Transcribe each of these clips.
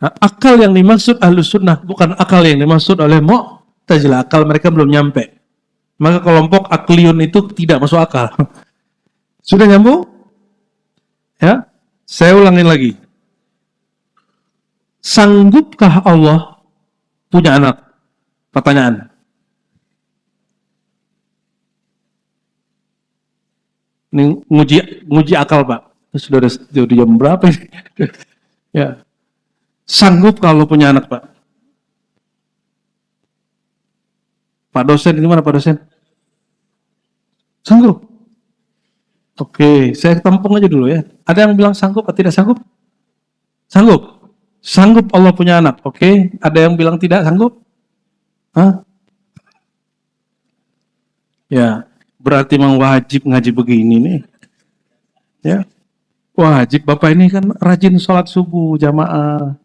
Nah, akal yang dimaksud Ahlus Sunnah bukan akal yang dimaksud oleh Mu'tazilah. Akal mereka belum nyampe. Maka kelompok akliyun itu tidak masuk akal. Sudah nyambung? Ya, saya ulangin lagi. Sanggupkah Allah punya anak? Pertanyaan. Ini nguji akal, Pak. Sudah jam berapa ini? Ya. Sanggup kalau punya anak, Pak? Pak dosen ini mana Pak dosen? Sanggup. Oke, saya tampung aja dulu ya. Ada yang bilang sanggup atau tidak sanggup? Sanggup. Sanggup Allah punya anak. Oke, ada yang bilang tidak sanggup? Hah? Ya, berarti memang wajib ngaji begini nih. Ya, wajib. Bapak ini kan rajin sholat subuh jamaah.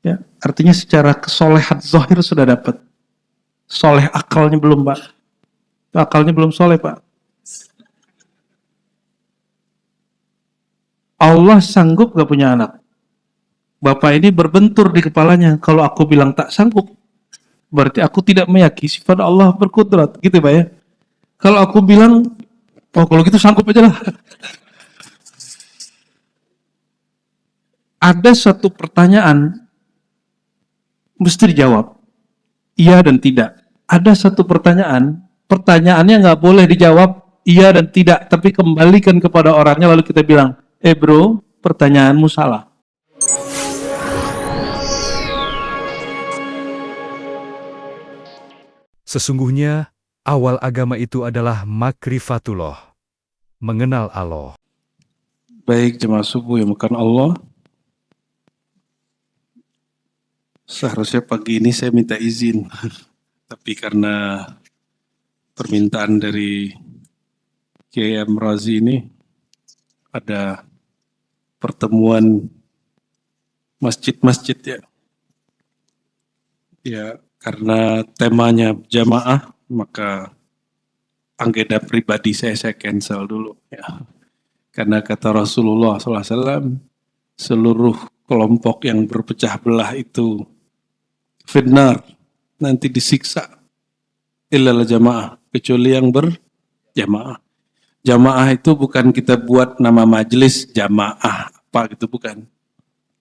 Ya, artinya secara kesolehan zahir sudah dapat. Soleh akalnya belum, Pak. Akalnya belum soleh, Pak. Allah sanggup gak punya anak? Bapak ini berbentur di kepalanya. Kalau aku bilang tak sanggup, berarti aku tidak meyakini sifat Allah berkudrat. Gitu, Pak ya. Kalau aku bilang, oh kalau gitu sanggup aja lah. Ada satu pertanyaan mesti dijawab. Iya dan tidak. Ada satu pertanyaan, pertanyaannya nggak boleh dijawab iya dan tidak, tapi kembalikan kepada orangnya lalu kita bilang, bro, pertanyaanmu salah. Sesungguhnya, awal agama itu adalah makrifatullah, mengenal Allah. Baik, jemaah subuh yang makan Allah. Seharusnya pagi ini saya minta izin, tapi karena permintaan dari Kiai Razi ini ada pertemuan masjid-masjid ya. Ya, karena temanya jamaah, maka agenda pribadi saya cancel dulu ya. Karena kata Rasulullah SAW, seluruh kelompok yang berpecah belah itu finnar, nanti disiksa. Illal jamaah, kecuali yang berjamaah. Jamaah itu bukan kita buat nama majelis jamaah, apa gitu, bukan.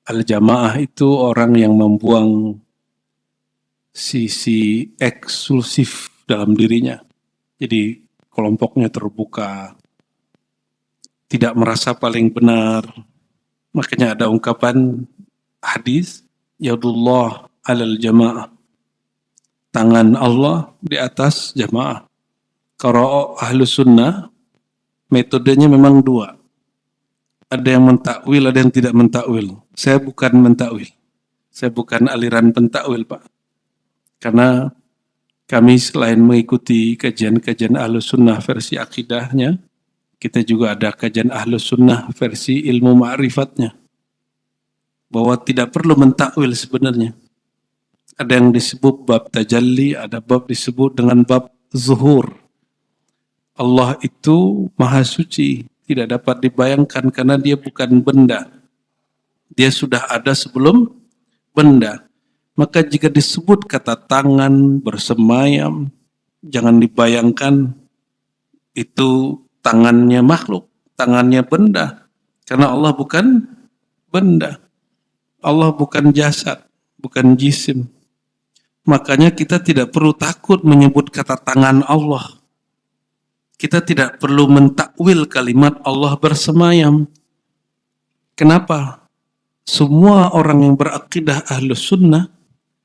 Al-jamaah itu orang yang membuang sisi eksklusif dalam dirinya. Jadi kelompoknya terbuka, tidak merasa paling benar. Makanya ada ungkapan hadis, yadullah alal jamaah. Tangan Allah di atas jamaah. Kalau Ahlus Sunnah, metodenya memang dua. Ada yang mentakwil, ada yang tidak mentakwil. Saya bukan mentakwil. Saya bukan aliran pentakwil, Pak. Karena kami selain mengikuti kajian-kajian Ahlus Sunnah versi akidahnya, kita juga ada kajian Ahlus Sunnah versi ilmu ma'rifatnya. Bahwa tidak perlu mentakwil sebenarnya. Ada yang disebut bab tajalli, ada bab disebut dengan bab zuhur. Allah itu maha suci, tidak dapat dibayangkan karena dia bukan benda. Dia sudah ada sebelum benda. Maka jika disebut kata tangan bersemayam, jangan dibayangkan itu tangannya makhluk, tangannya benda. Karena Allah bukan benda. Allah bukan jasad, bukan jisim. Makanya kita tidak perlu takut menyebut kata tangan Allah. Kita tidak perlu mentakwil kalimat Allah bersemayam. Kenapa? Semua orang yang berakidah Ahlus Sunnah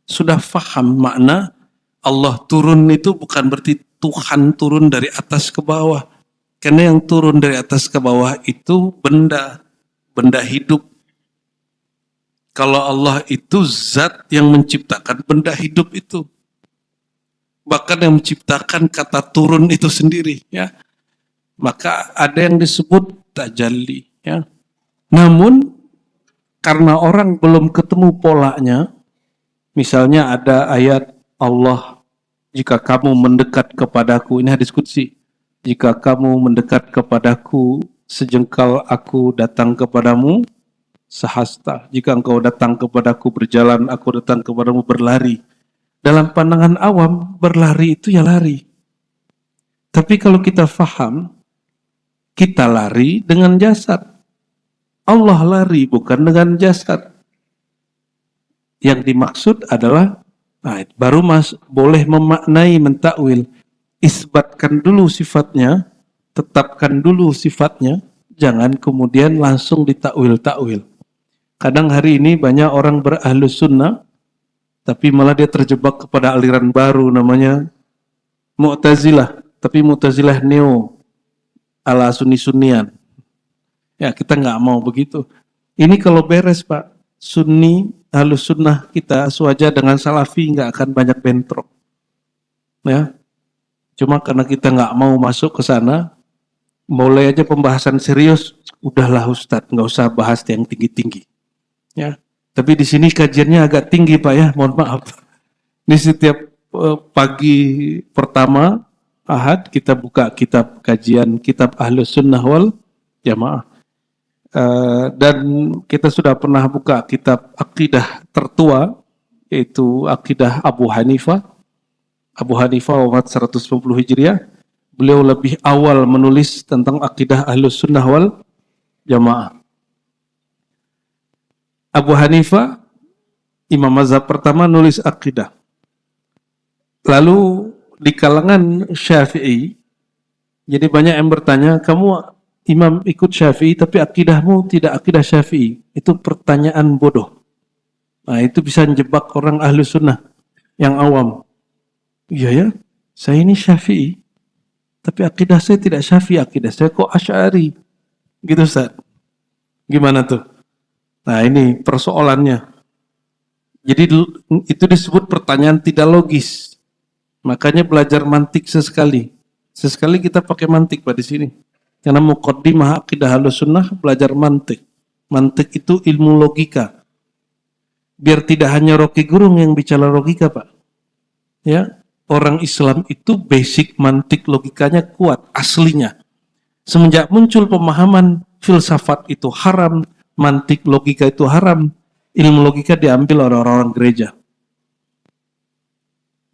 sudah faham makna Allah turun itu bukan berarti Tuhan turun dari atas ke bawah. Karena yang turun dari atas ke bawah itu benda, benda hidup. Kalau Allah itu zat yang menciptakan benda hidup itu. Bahkan yang menciptakan kata turun itu sendiri. Ya. Maka ada yang disebut tajalli. Ya. Namun karena orang belum ketemu polanya, misalnya ada ayat Allah, jika kamu mendekat kepadaku, ini hadis qudsi, jika kamu mendekat kepadaku, sejengkal aku datang kepadamu, sahasta. Jika engkau datang kepadaku berjalan, aku datang kepadamu berlari. Dalam pandangan awam, berlari itu ya lari. Tapi kalau kita faham, kita lari dengan jasad. Allah lari bukan dengan jasad. Yang dimaksud adalah, baru boleh memaknai, mentakwil. Isbatkan dulu sifatnya, tetapkan dulu sifatnya, jangan kemudian langsung ditakwil-takwil. Kadang hari ini banyak orang berahlus sunnah, tapi malah dia terjebak kepada aliran baru namanya Mu'tazilah, tapi Mu'tazilah neo ala sunni-sunnian. Ya, kita nggak mau begitu. Ini kalau beres Pak, sunni, ahlus sunnah kita sewaja dengan salafi nggak akan banyak bentrok. Ya, cuma karena kita nggak mau masuk ke sana, mulai aja pembahasan serius, udahlah Ustadz, nggak usah bahas yang tinggi-tinggi. Ya, tapi di sini kajiannya agak tinggi Pak ya, mohon maaf. Ini setiap pagi pertama Ahad kita buka kitab kajian kitab Ahlus Sunnah wal Jamaah. Dan kita sudah pernah buka kitab akidah tertua, yaitu akidah Abu Hanifah. Abu Hanifah wafat 150 Hijriah. Beliau lebih awal menulis tentang akidah Ahlus Sunnah wal Jamaah. Abu Hanifah, imam mazhab pertama, nulis akidah. Lalu di kalangan Syafi'i, jadi banyak yang bertanya, kamu imam ikut Syafi'i tapi akidahmu tidak akidah Syafi'i. Itu pertanyaan bodoh. Nah, itu bisa menjebak orang ahlu sunnah yang awam. Iya ya, saya ini Syafi'i, tapi akidah saya tidak Syafi'i, akidah saya kok Asy'ari. Gitu Ustaz. Gimana tuh? Nah, ini persoalannya. Jadi itu disebut pertanyaan tidak logis. Makanya belajar mantik sesekali. Sesekali kita pakai mantik Pak di sini. Karena muqaddimah akidah Ahlussunnah belajar mantik. Mantik itu ilmu logika. Biar tidak hanya Rocky Gerung yang bicara logika Pak. Ya, orang Islam itu basic mantik logikanya kuat, aslinya. Semenjak muncul pemahaman filsafat itu haram, mantik logika itu haram, ilmu logika diambil oleh orang-orang gereja.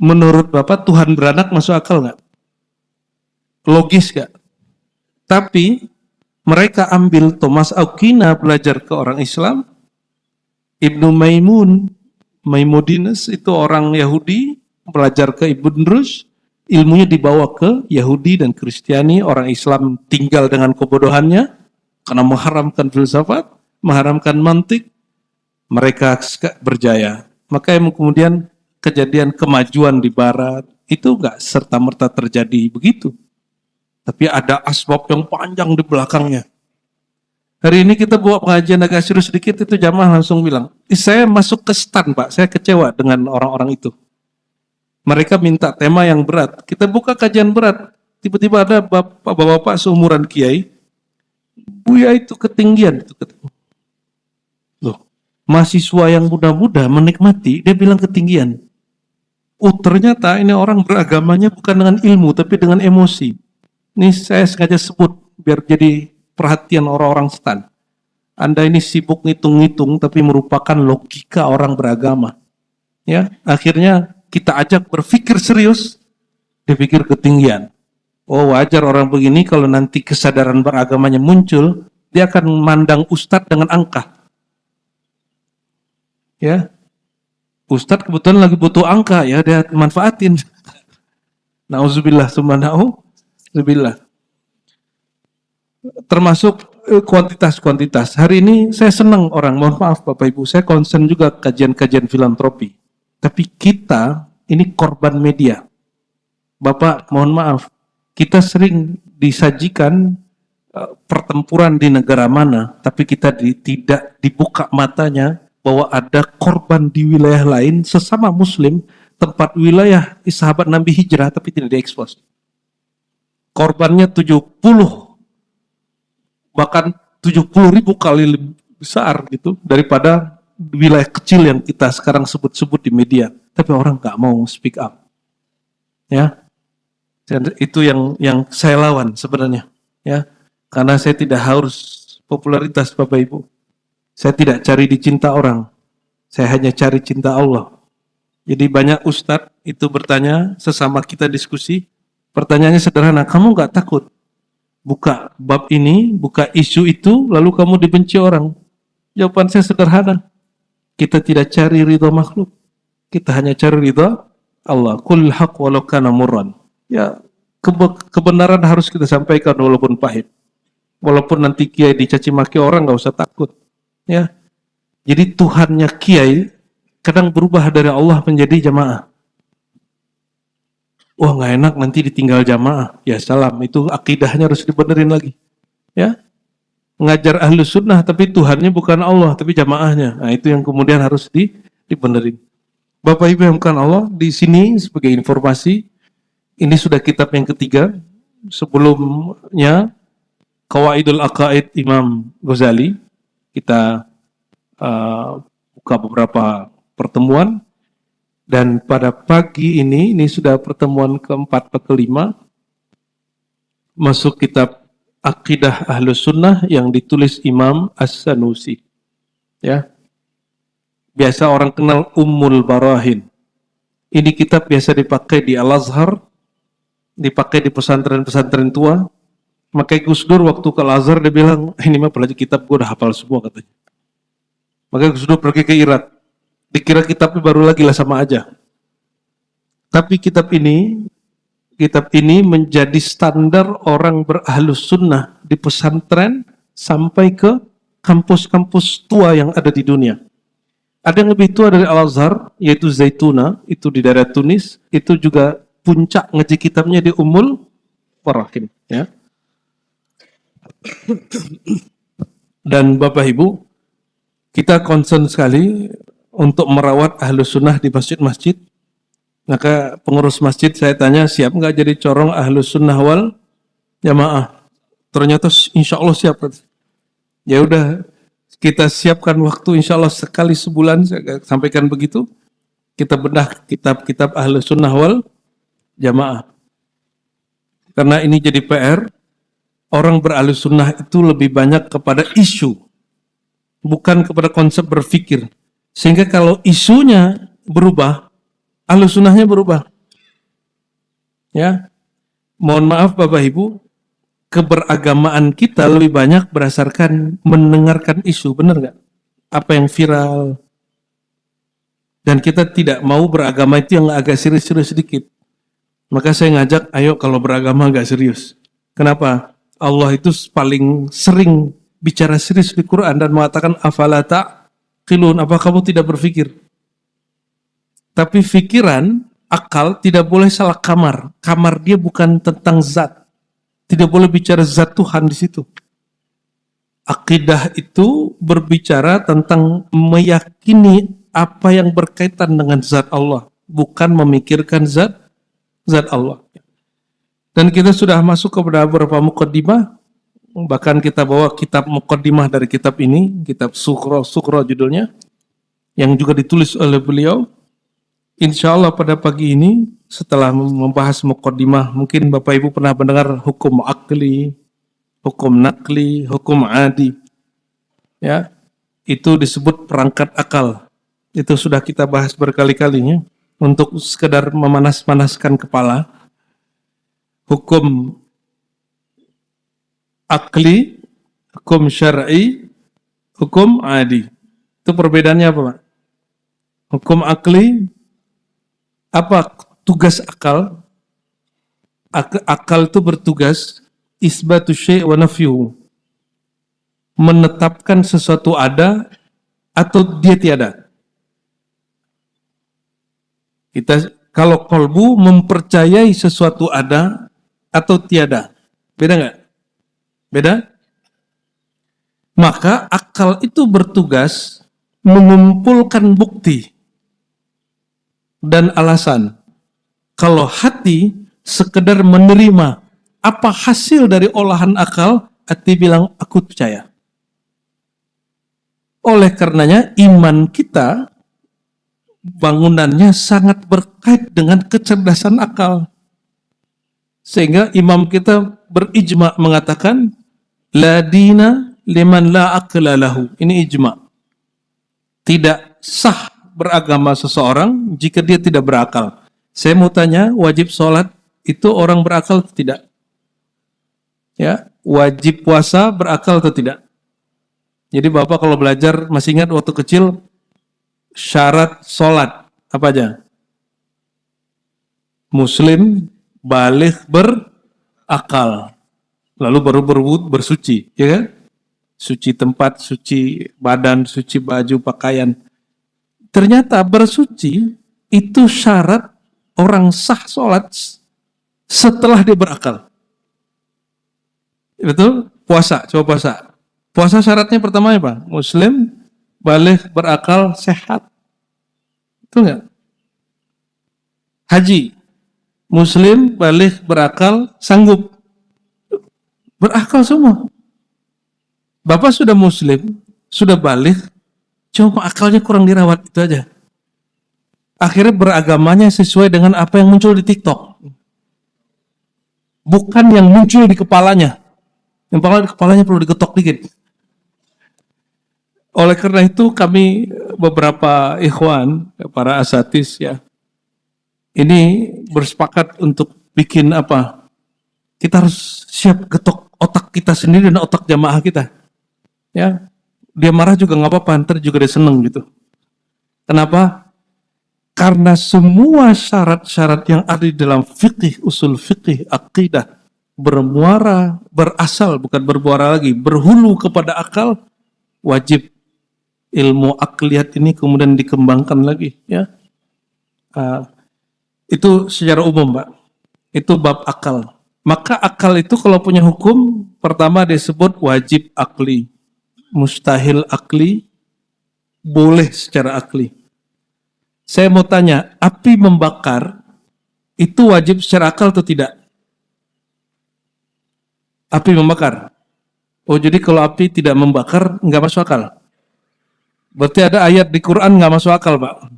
Menurut Bapak, Tuhan beranak masuk akal nggak? Logis nggak? Tapi mereka ambil Thomas Aquinas belajar ke orang Islam, Ibnu Maimonides itu orang Yahudi belajar ke Ibn Rushd, ilmunya dibawa ke Yahudi dan Kristiani, orang Islam tinggal dengan kebodohannya karena mengharamkan filsafat, mengharamkan mantik, mereka berjaya. Maka yang kemudian kejadian kemajuan di Barat itu nggak serta-merta terjadi begitu. Tapi ada asbab yang panjang di belakangnya. Hari ini kita buat pengajian agak serius sedikit, itu jamaah langsung bilang, saya masuk ke stan Pak, saya kecewa dengan orang-orang itu. Mereka minta tema yang berat, kita buka kajian berat, tiba-tiba ada bapak-bapak seumuran kiai, Buya itu ketinggian. Loh, mahasiswa yang muda-muda menikmati, dia bilang ketinggian. Oh ternyata ini orang beragamanya bukan dengan ilmu, tapi dengan emosi. Ini saya sengaja sebut biar jadi perhatian orang-orang stan. Anda ini sibuk ngitung-ngitung tapi merupakan logika orang beragama. Ya, akhirnya kita ajak berpikir serius, dipikir ketinggian. Oh wajar orang begini kalau nanti kesadaran beragamanya muncul, dia akan memandang ustadz dengan angka. Ya, ustadz kebetulan lagi butuh angka ya, dia manfaatin. Nauzubillah summa na'udzubillah. Termasuk kuantitas-kuantitas. Hari ini saya senang orang, mohon maaf Bapak Ibu, saya concern juga kajian-kajian filantropi. Tapi kita ini korban media. Bapak, mohon maaf, kita sering disajikan pertempuran di negara mana, tapi kita tidak dibuka matanya bahwa ada korban di wilayah lain, sesama muslim, tempat wilayah sahabat Nabi hijrah, tapi tidak diekspos. Korbannya 70, bahkan 70.000 kali lebih besar gitu daripada wilayah kecil yang kita sekarang sebut-sebut di media. Tapi orang nggak mau speak up. Ya, dan itu yang saya lawan sebenarnya. Ya, karena saya tidak harus popularitas Bapak Ibu. Saya tidak cari dicinta orang, saya hanya cari cinta Allah. Jadi banyak ustadz itu bertanya sesama kita diskusi, pertanyaannya sederhana, kamu nggak takut buka bab ini, buka isu itu, lalu kamu dibenci orang? Jawaban saya sederhana, kita tidak cari ridha makhluk, kita hanya cari ridha Allah. Qul haq walau kana murran. Ya, kebenaran harus kita sampaikan walaupun pahit. Walaupun nanti kiai dicaci maki orang, nggak usah takut. Ya, jadi Tuhannya kiai kadang berubah dari Allah menjadi jamaah. Wah, nggak enak nanti ditinggal jamaah. Ya salam, itu akidahnya harus dibenerin lagi. Ya, ngajar ahlu sunnah tapi Tuhannya bukan Allah tapi jamaahnya. Nah, itu yang kemudian harus dibenerin. Bapak Ibu yang bukan Allah, di sini sebagai informasi, ini sudah kitab yang ketiga. Sebelumnya Qawaidul Aqaid Imam Ghazali, kita buka beberapa pertemuan, dan pada pagi ini sudah pertemuan keempat atau kelima, masuk kitab Aqidah Ahlus Sunnah yang ditulis Imam As-Sanusi. Ya, biasa orang kenal Ummul Barahin. Ini kitab biasa dipakai di Al-Azhar, dipakai di pesantren-pesantren tua. Makanya Gus Dur waktu ke Al-Azhar dia bilang, ini mah belajar kitab gue udah hafal semua katanya. Makanya Gus Dur pergi ke Irak, dikira kitabnya baru lagi lah sama aja. Tapi kitab ini menjadi standar orang berahlus sunnah di pesantren sampai ke kampus-kampus tua yang ada di dunia. Ada yang lebih tua dari Al-Azhar, yaitu Zaituna, itu di daerah Tunis, itu juga puncak ngaji kitabnya di Ummul Barahin. Ya. Dan Bapak Ibu, kita concern sekali untuk merawat ahlus sunnah di masjid-masjid. Maka pengurus masjid saya tanya, siap nggak jadi corong ahlus sunnah wal jamaah? Ternyata insya Allah siap. Ya udah, kita siapkan waktu insya Allah sekali sebulan, saya sampaikan begitu. Kita bedah kitab-kitab ahlus sunnah wal jamaah. Karena ini jadi PR, orang berahlus sunnah itu lebih banyak kepada isu, bukan kepada konsep berpikir. Sehingga kalau isunya berubah, ahlus sunnahnya berubah. Ya, mohon maaf Bapak Ibu, keberagamaan kita lebih banyak berdasarkan mendengarkan isu, benar nggak? Apa yang viral. Dan kita tidak mau beragama itu yang agak serius-serius sedikit. Maka saya ngajak, ayo kalau beragama agak serius. Kenapa? Allah itu paling sering bicara serius di Quran dan mengatakan afala ta'qilun, apa kamu tidak berpikir? Tapi pikiran, akal tidak boleh salah kamar. Kamar dia bukan tentang zat. Tidak boleh bicara zat Tuhan di situ. Akidah itu berbicara tentang meyakini apa yang berkaitan dengan zat Allah, bukan memikirkan zat Allah. Dan kita sudah masuk kepada beberapa muqaddimah, bahkan kita bawa kitab muqaddimah dari kitab ini, kitab Sukra judulnya, yang juga ditulis oleh beliau. Insya Allah pada pagi ini, setelah membahas muqaddimah, mungkin Bapak Ibu pernah mendengar hukum akli, hukum nakli, hukum adi. Ya, itu disebut perangkat akal. Itu sudah kita bahas berkali-kalinya, untuk sekedar memanas-manaskan kepala. Hukum akli, hukum syar'i, hukum adi. Itu perbedaannya apa, Pak? Hukum akli, apa tugas akal? Akal itu bertugas isbatu syai' wa nafyuhu, menetapkan sesuatu ada atau dia tiada. Kita kalau kolbu mempercayai sesuatu ada atau tiada. Beda nggak? Beda? Maka akal itu bertugas mengumpulkan bukti dan alasan. Kalau hati sekedar menerima apa hasil dari olahan akal, hati bilang aku percaya. Oleh karenanya iman kita bangunannya sangat berkait dengan kecerdasan akal. Sehingga imam kita berijma mengatakan la dina liman la aqla lahu. Ini ijma. tidak sah beragama seseorang jika dia tidak berakal. Saya mau tanya, wajib sholat itu orang berakal atau tidak? Ya, wajib puasa berakal atau tidak? Jadi Bapak kalau belajar masih ingat waktu kecil syarat sholat apa aja? Muslim, baligh, berakal. Lalu baru bersuci, ya kan? Suci tempat, suci badan, suci baju, pakaian. Ternyata bersuci itu syarat orang sah sholat setelah dia berakal. Betul? Puasa, coba puasa. Puasa syaratnya pertama apa? Muslim, baligh, berakal, sehat. Betul nggak? Haji, Muslim, baligh, berakal, sanggup. Berakal semua. Bapak sudah Muslim, sudah baligh, cuma akalnya kurang dirawat, itu aja. Akhirnya beragamanya sesuai dengan apa yang muncul di TikTok. Bukan yang muncul di kepalanya. Yang kepalanya perlu diketok dikit. Oleh karena itu kami beberapa ikhwan, para asatis ya, ini bersepakat untuk bikin apa? Kita harus siap getok otak kita sendiri dan otak jamaah kita. Ya, dia marah juga nggak apa-apa, ntar juga dia seneng gitu. Kenapa? Karena semua syarat-syarat yang ada di dalam fikih, usul fikih, akidah, bermuara, berasal, bukan bermuara lagi, berhulu kepada akal, wajib ilmu akliyat ini kemudian dikembangkan lagi. Ya, itu secara umum, Pak. Itu bab akal. Maka akal itu kalau punya hukum, pertama disebut wajib akli, mustahil akli, boleh secara akli. Saya mau tanya, api membakar itu wajib secara akal atau tidak? Api membakar. Oh, jadi kalau api tidak membakar, nggak masuk akal. Berarti ada ayat di Quran nggak masuk akal, Pak.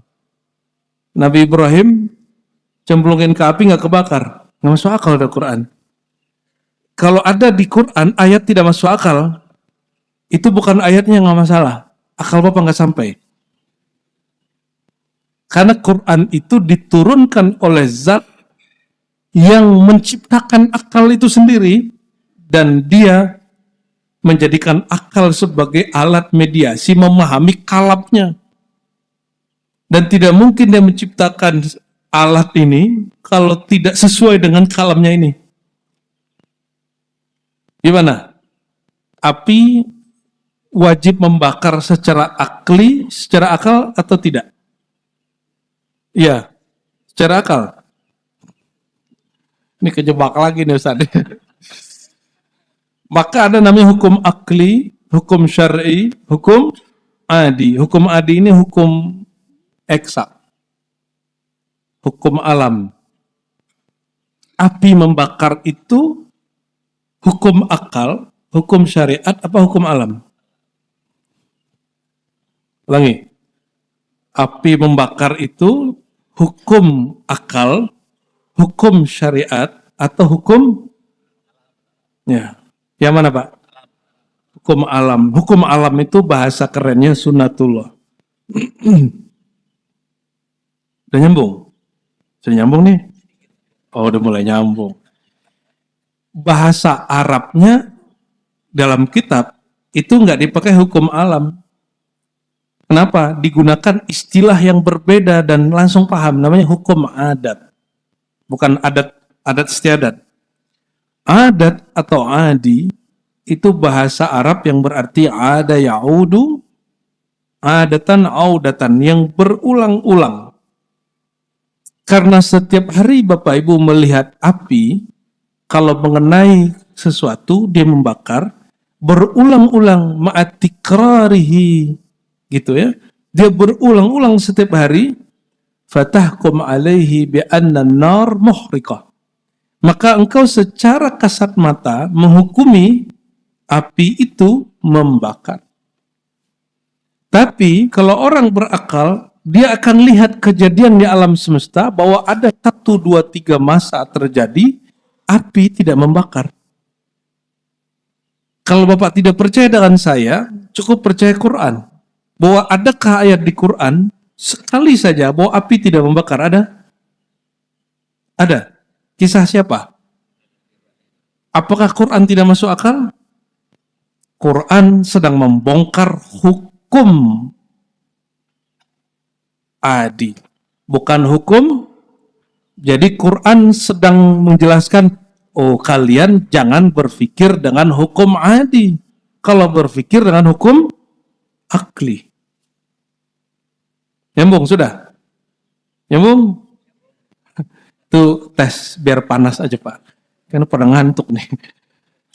Nabi Ibrahim cemplungin ke api nggak kebakar, nggak masuk akal ada Quran. Kalau ada di Quran ayat tidak masuk akal, itu bukan ayatnya nggak masalah. Akal Bapak nggak sampai. Karena Quran itu diturunkan oleh zat yang menciptakan akal itu sendiri dan dia menjadikan akal sebagai alat mediasi memahami kalamnya. Dan tidak mungkin dia menciptakan alat ini kalau tidak sesuai dengan kalamnya ini. Gimana? Api wajib membakar secara akli, secara akal atau tidak? Iya, secara akal. Ini kejebak lagi nih Ustaz. Maka ada namanya hukum akli, hukum syar'i, hukum adi. Hukum adi ini hukum eksak. Hukum alam. Api membakar itu hukum akal, hukum syariat, apa hukum alam? Ulangi. Api membakar itu hukum akal, hukum syariat, atau hukum ya, yang mana Pak? Hukum alam. Hukum alam itu bahasa kerennya sunnatullah. Udah nyambung? Sudah nyambung nih? Oh, udah mulai nyambung. Bahasa Arabnya dalam kitab itu nggak dipakai hukum alam. Kenapa? Digunakan istilah yang berbeda dan langsung paham. Namanya hukum adat. Bukan adat istiadat. Adat atau adi itu bahasa Arab yang berarti ada ya'udu, adatan audatan, yang berulang-ulang. Karena setiap hari Bapak Ibu melihat api, kalau mengenai sesuatu dia membakar, berulang-ulang ma'atikrarihi, gitu ya. Dia berulang-ulang setiap hari, fatahkum alaihi bi anna nar muhriqah. Maka engkau secara kasat mata menghukumi api itu membakar. Tapi kalau orang berakal, dia akan lihat kejadian di alam semesta bahwa ada 1, 2, 3 masa terjadi, api tidak membakar. Kalau Bapak tidak percaya dengan saya, cukup percaya Quran. Bahwa adakah ayat di Quran sekali saja bahwa api tidak membakar? Ada? Ada. Kisah siapa? Apakah Quran tidak masuk akal? Quran sedang membongkar hukum adi, bukan hukum. Jadi Quran sedang menjelaskan, oh kalian jangan berpikir dengan hukum adi. Kalau berpikir dengan hukum akli. Nyambung sudah? Nyambung? Itu tes biar panas aja Pak. Karena pada ngantuk nih.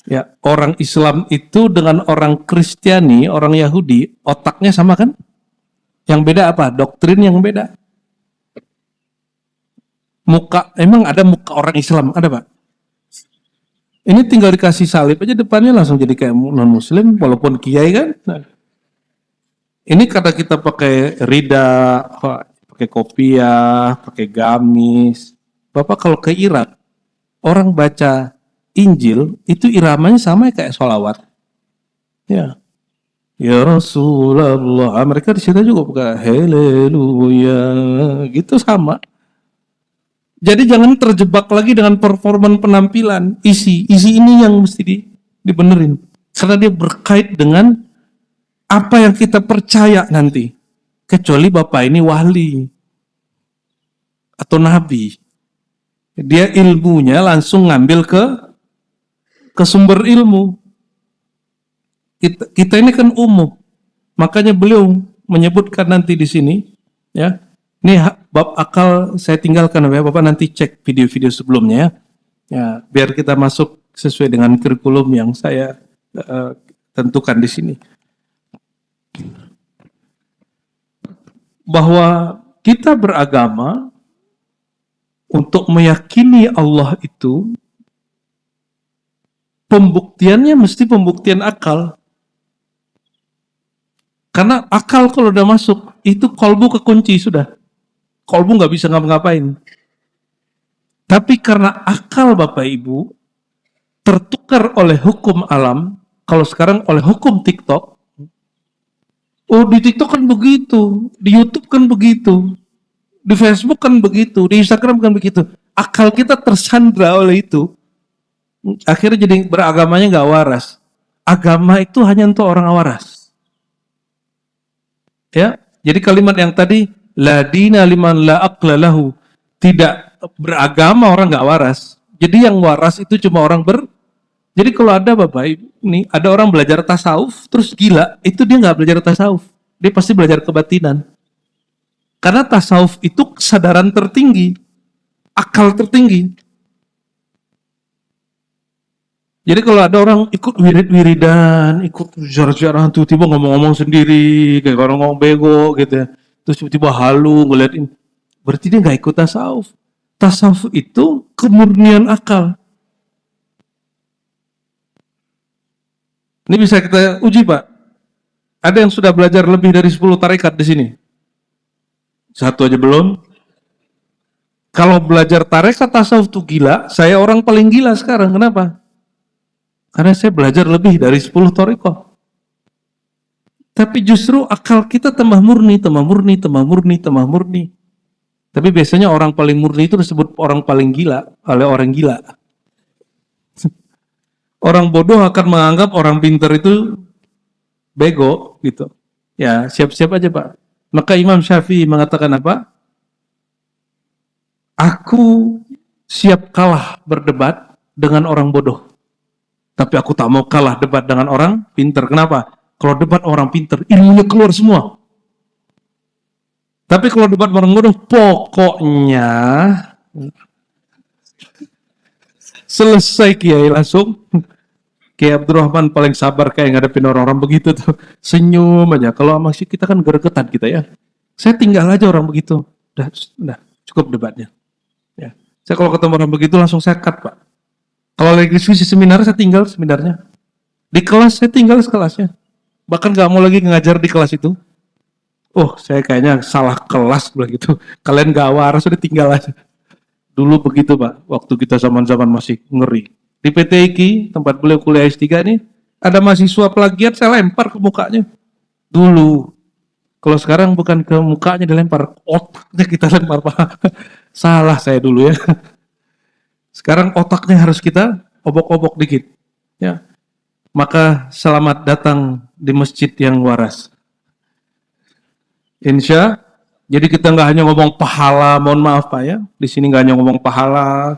Ya, orang Islam itu dengan orang Kristiani, orang Yahudi, otaknya sama kan? Yang beda apa? Doktrin yang beda. Muka, emang ada muka orang Islam? Ada Pak? Ini tinggal dikasih salib aja depannya langsung jadi kayak non-muslim, walaupun kiai kan? Nah, ini karena kita pakai rida, pakai kopiah, pakai gamis. Bapak kalau ke Irak, orang baca Injil, itu iramanya sama kayak sholawat. Ya. Ya Rasulullah, mereka di situ juga pakai haleluya, gitu sama. Jadi jangan terjebak lagi dengan performan penampilan, isi ini yang mesti dibenerin. Karena dia berkait dengan apa yang kita percaya nanti. Kecuali Bapak ini wali atau nabi. Dia ilmunya langsung ngambil ke sumber ilmu. Kita ini kan umum. Makanya beliau menyebutkan nanti di sini, ya. Ini bab akal saya tinggalkan ya, Bapak nanti cek video-video sebelumnya ya. Ya, biar kita masuk sesuai dengan kurikulum yang saya tentukan di sini. Bahwa kita beragama untuk meyakini Allah itu pembuktiannya mesti pembuktian akal. Karena akal kalau udah masuk, itu kolbu kekunci sudah. Kolbu nggak bisa ngapa-ngapain. Tapi karena akal Bapak Ibu tertukar oleh hukum alam, kalau sekarang oleh hukum TikTok, oh di TikTok kan begitu, di YouTube kan begitu, di Facebook kan begitu, di Instagram kan begitu. Akal kita tersandra oleh itu. Akhirnya jadi beragamanya nggak waras. Agama itu hanya untuk orang waras. Ya, jadi kalimat yang tadi la dina liman la aqla lahu, tidak beragama orang nggak waras. Jadi yang waras itu cuma orang Jadi kalau ada Bapak ini ada orang belajar tasawuf terus gila, itu dia nggak belajar tasawuf, dia pasti belajar kebatinan. Karena tasawuf itu kesadaran tertinggi, akal tertinggi. Jadi kalau ada orang ikut wirid-wiridan, ikut ziarah-ziarah, tiba-tiba ngomong-ngomong sendiri, kayak orang ngomong bego gitu ya. Terus tiba-tiba halu ngeliatin, berarti dia nggak ikut tasawuf. Tasawuf itu kemurnian akal. Ini bisa kita uji Pak. Ada yang sudah belajar lebih dari 10 tarekat di sini? Satu aja belum. Kalau belajar tarekat tasawuf itu gila, saya orang paling gila sekarang. Kenapa? Karena saya belajar lebih dari 10 tarekat. Tapi justru akal kita tambah murni. Tapi biasanya orang paling murni itu disebut orang paling gila oleh orang gila. Orang bodoh akan menganggap orang pintar itu bego gitu. Ya, siap-siap aja Pak. Maka Imam Syafi'i mengatakan apa? Aku siap kalah berdebat dengan orang bodoh. Tapi aku tak mau kalah debat dengan orang pintar. Kenapa? Kalau debat orang pintar, ilmunya keluar semua. Tapi kalau debat orang bodoh, pokoknya selesai Kiai langsung. Kiai Abdurrahman paling sabar kayak ngadepin orang-orang begitu tuh. Senyum aja. Kalau masih kita kan gregetan kita ya. Saya tinggal aja orang begitu. Udah cukup debatnya. Ya. Saya kalau ketemu orang begitu langsung saya cut Pak. Kalau lagi diskusi seminar saya tinggal seminarnya. Di kelas saya tinggal sekelasnya. Bahkan gak mau lagi ngajar di kelas itu. Oh, saya kayaknya salah kelas begitu. Kalian gak waras, udah tinggal aja. Dulu begitu Pak, waktu kita zaman-zaman masih ngeri. Di PT IKI, tempat beliau kuliah S3 nih, ada mahasiswa plagiat, saya lempar ke mukanya. Dulu. Kalau sekarang bukan ke mukanya dilempar, otaknya kita lempar, Pak. Salah saya dulu ya. Sekarang otaknya harus kita obok-obok dikit. Ya. Maka selamat datang di masjid yang waras. Insya, jadi kita nggak hanya ngomong pahala, mohon maaf Pak ya. Di sini nggak hanya ngomong pahala,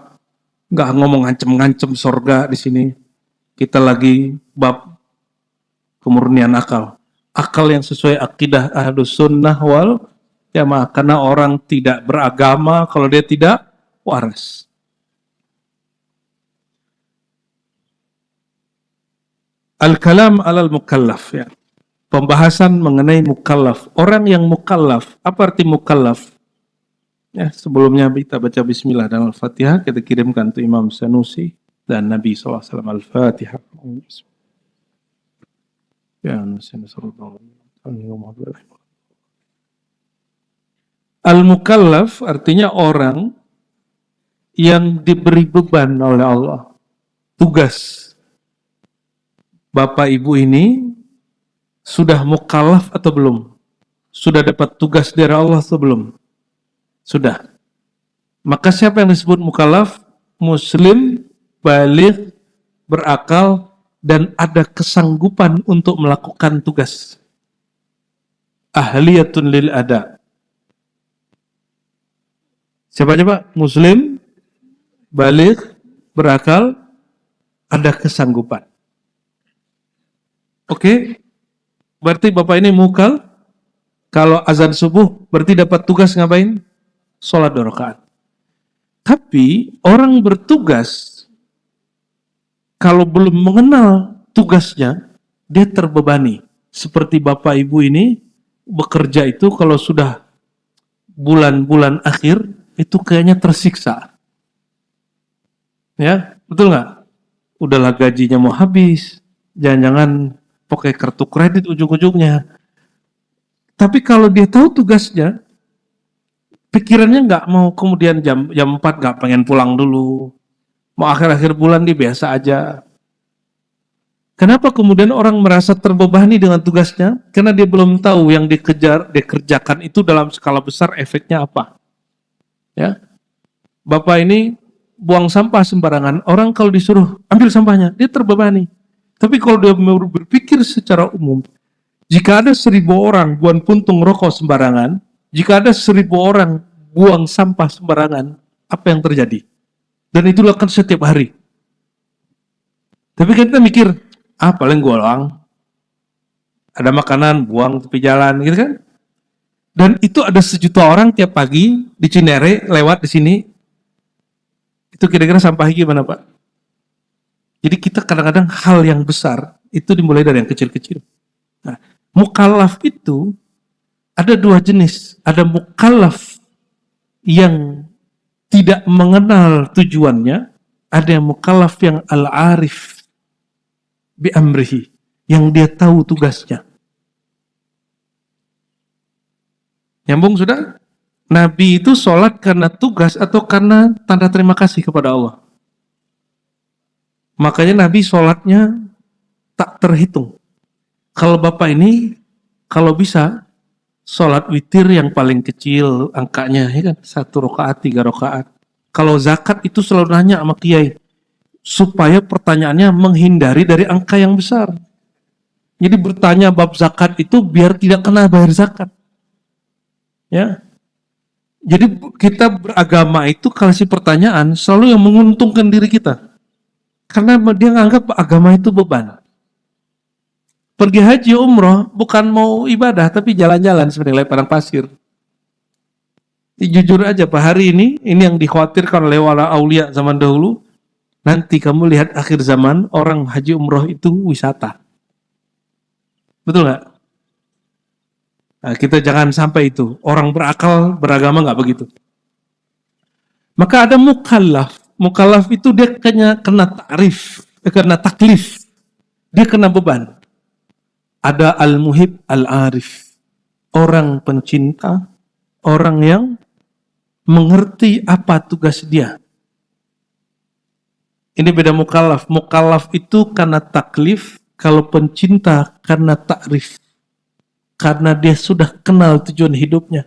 nggak ngomong ngancem-ngancem sorga di sini. Kita lagi bab kemurnian akal. Akal yang sesuai akidah Ahlus Sunnah wal Jamaah. Karena orang tidak beragama kalau dia tidak waras. Al-kalam alal mukallaf ya. Pembahasan mengenai mukallaf. Orang yang mukallaf, apa arti mukallaf? Ya, sebelumnya kita baca bismillah dan Al-Fatihah, kita kirimkan untuk Imam Sanusi dan Nabi SAW. Al-Fatihah. Ya, Al-mukallaf artinya orang yang diberi beban oleh Allah. Tugas. Bapak Ibu ini sudah mukallaf atau belum? Sudah dapat tugas dari Allah atau belum? Sudah. Maka siapa yang disebut mukallaf? Muslim, baligh, berakal, dan ada kesanggupan untuk melakukan tugas. Ahliyatun lil ada. Siapa aja Pak? Muslim, baligh, berakal, ada kesanggupan. Oke? Berarti Bapak ini mukal. Kalau azan subuh, berarti dapat tugas ngapain? Sholat 2 rakaat. Tapi orang bertugas, kalau belum mengenal tugasnya, dia terbebani. Seperti Bapak Ibu ini, bekerja itu kalau sudah bulan-bulan akhir, itu kayaknya tersiksa. Ya, betul nggak? Udahlah gajinya mau habis, jangan-jangan pakai kartu kredit ujung-ujungnya. Tapi kalau dia tahu tugasnya, pikirannya nggak mau kemudian jam 4 nggak pengen pulang dulu. Mau akhir-akhir bulan dia biasa aja. Kenapa kemudian orang merasa terbebani dengan tugasnya? Karena dia belum tahu yang dikerjakan itu dalam skala besar efeknya apa. Ya, Bapak ini buang sampah sembarangan. Orang kalau disuruh ambil sampahnya, dia terbebani. Tapi kalau dia berpikir secara umum, jika ada 1.000 orang buang puntung rokok sembarangan, jika ada 1.000 orang buang sampah sembarangan, apa yang terjadi? Dan itu dilakukan setiap hari. Tapi kita mikir, paling gue doang. Ada makanan, buang tepi jalan, gitu kan? Dan itu ada 1 juta orang tiap pagi di Cinere lewat di sini. Itu kira-kira sampahnya gimana Pak? Jadi kita kadang-kadang hal yang besar itu dimulai dari yang kecil-kecil. Nah, mukallaf itu ada 2 jenis. Ada mukallaf yang tidak mengenal tujuannya, ada yang mukallaf yang al-arif bi amrihi, yang dia tahu tugasnya. Nyambung sudah? Nabi itu sholat karena tugas atau karena tanda terima kasih kepada Allah? Makanya Nabi sholatnya tak terhitung. Kalau Bapak ini, kalau bisa, sholat witir yang paling kecil angkanya, ya kan? 1 rakaat, 3 rakaat. Kalau zakat itu selalu nanya sama kiai, supaya pertanyaannya menghindari dari angka yang besar. Jadi bertanya bab zakat itu biar tidak kena bayar zakat. Ya. Jadi kita beragama itu kalau si pertanyaan selalu yang menguntungkan diri kita. Karena dia menganggap agama itu beban. Pergi haji umroh bukan mau ibadah, tapi jalan-jalan seperti lewat padang pasir. Jujur aja Pak, hari ini yang dikhawatirkan oleh wala aulia zaman dahulu, nanti kamu lihat akhir zaman, orang haji umroh itu wisata. Betul nggak? Nah, kita jangan sampai itu. Orang berakal, beragama nggak begitu. Maka ada mukallaf. Mukallaf itu dia kena takrif, kena taklif. Dia kena beban. Ada al-muhib, al-arif. Orang pencinta, orang yang mengerti apa tugas dia. Ini beda mukallaf. Mukallaf itu karena taklif, kalau pencinta karena takrif. Karena dia sudah kenal tujuan hidupnya.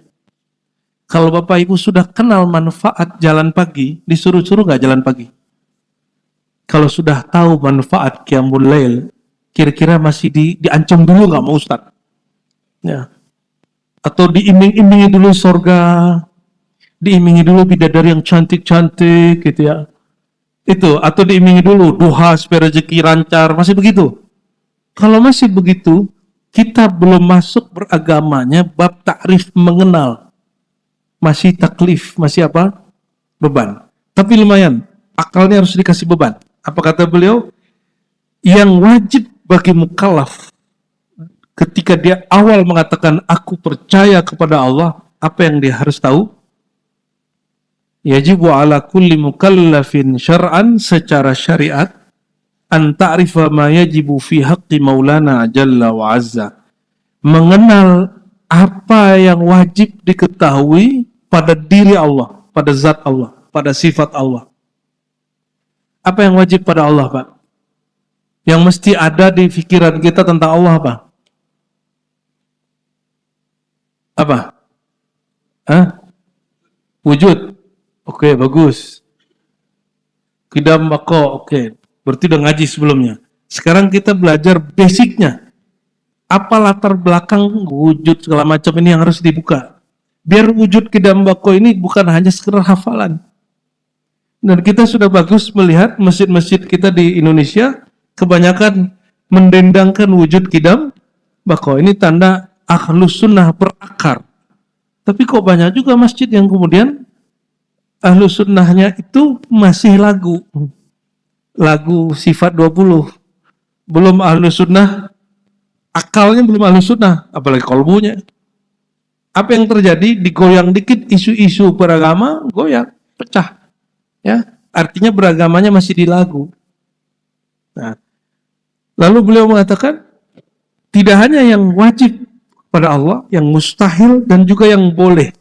Kalau Bapak Ibu sudah kenal manfaat jalan pagi, disuruh-suruh nggak jalan pagi? Kalau sudah tahu manfaat Qiyamul Lail, kira-kira masih diancam dulu nggak mau Ustaz? Ya. Atau diiming-imingi dulu surga, diimingi dulu bidadari yang cantik-cantik gitu ya. Itu, atau diimingi dulu duha supaya rezeki lancar, masih begitu? Kalau masih begitu, kita belum masuk beragamanya bab ta'rif mengenal. Masih taklif, masih apa? Beban. Tapi lumayan, akalnya harus dikasih beban. Apa kata beliau? Yang wajib bagi mukallaf ketika dia awal mengatakan aku percaya kepada Allah, apa yang dia harus tahu? Yajibu ala kulli mukallafin syar'an, secara syariat, an ta'rifa ma yajibu fi haqqi maulana jalla wa azza. Mengenal apa yang wajib diketahui pada diri Allah, pada zat Allah, pada sifat Allah. Apa yang wajib pada Allah, Pak? Yang mesti ada di pikiran kita tentang Allah, apa? Apa? Hah? Wujud. Oke, bagus. Qidam bako, oke. Berarti udah ngaji sebelumnya. Sekarang kita belajar basicnya. Apa latar belakang wujud segala macam ini yang harus dibuka. Biar wujud qidam bako ini bukan hanya sekedar hafalan. Dan kita sudah bagus melihat masjid-masjid kita di Indonesia kebanyakan mendendangkan wujud qidam bako. Ini tanda ahlus sunnah berakar. Tapi kok banyak juga masjid yang kemudian ahlus sunnahnya itu masih lagu sifat 20. Belum ahlus sunnah, akalnya belum ahlus sunnah, apalagi kolbunya. Apa yang terjadi? Digoyang dikit isu-isu beragama, goyang, pecah. Ya, artinya beragamanya masih di lagu. Nah, lalu beliau mengatakan tidak hanya yang wajib pada Allah, yang mustahil dan juga yang boleh.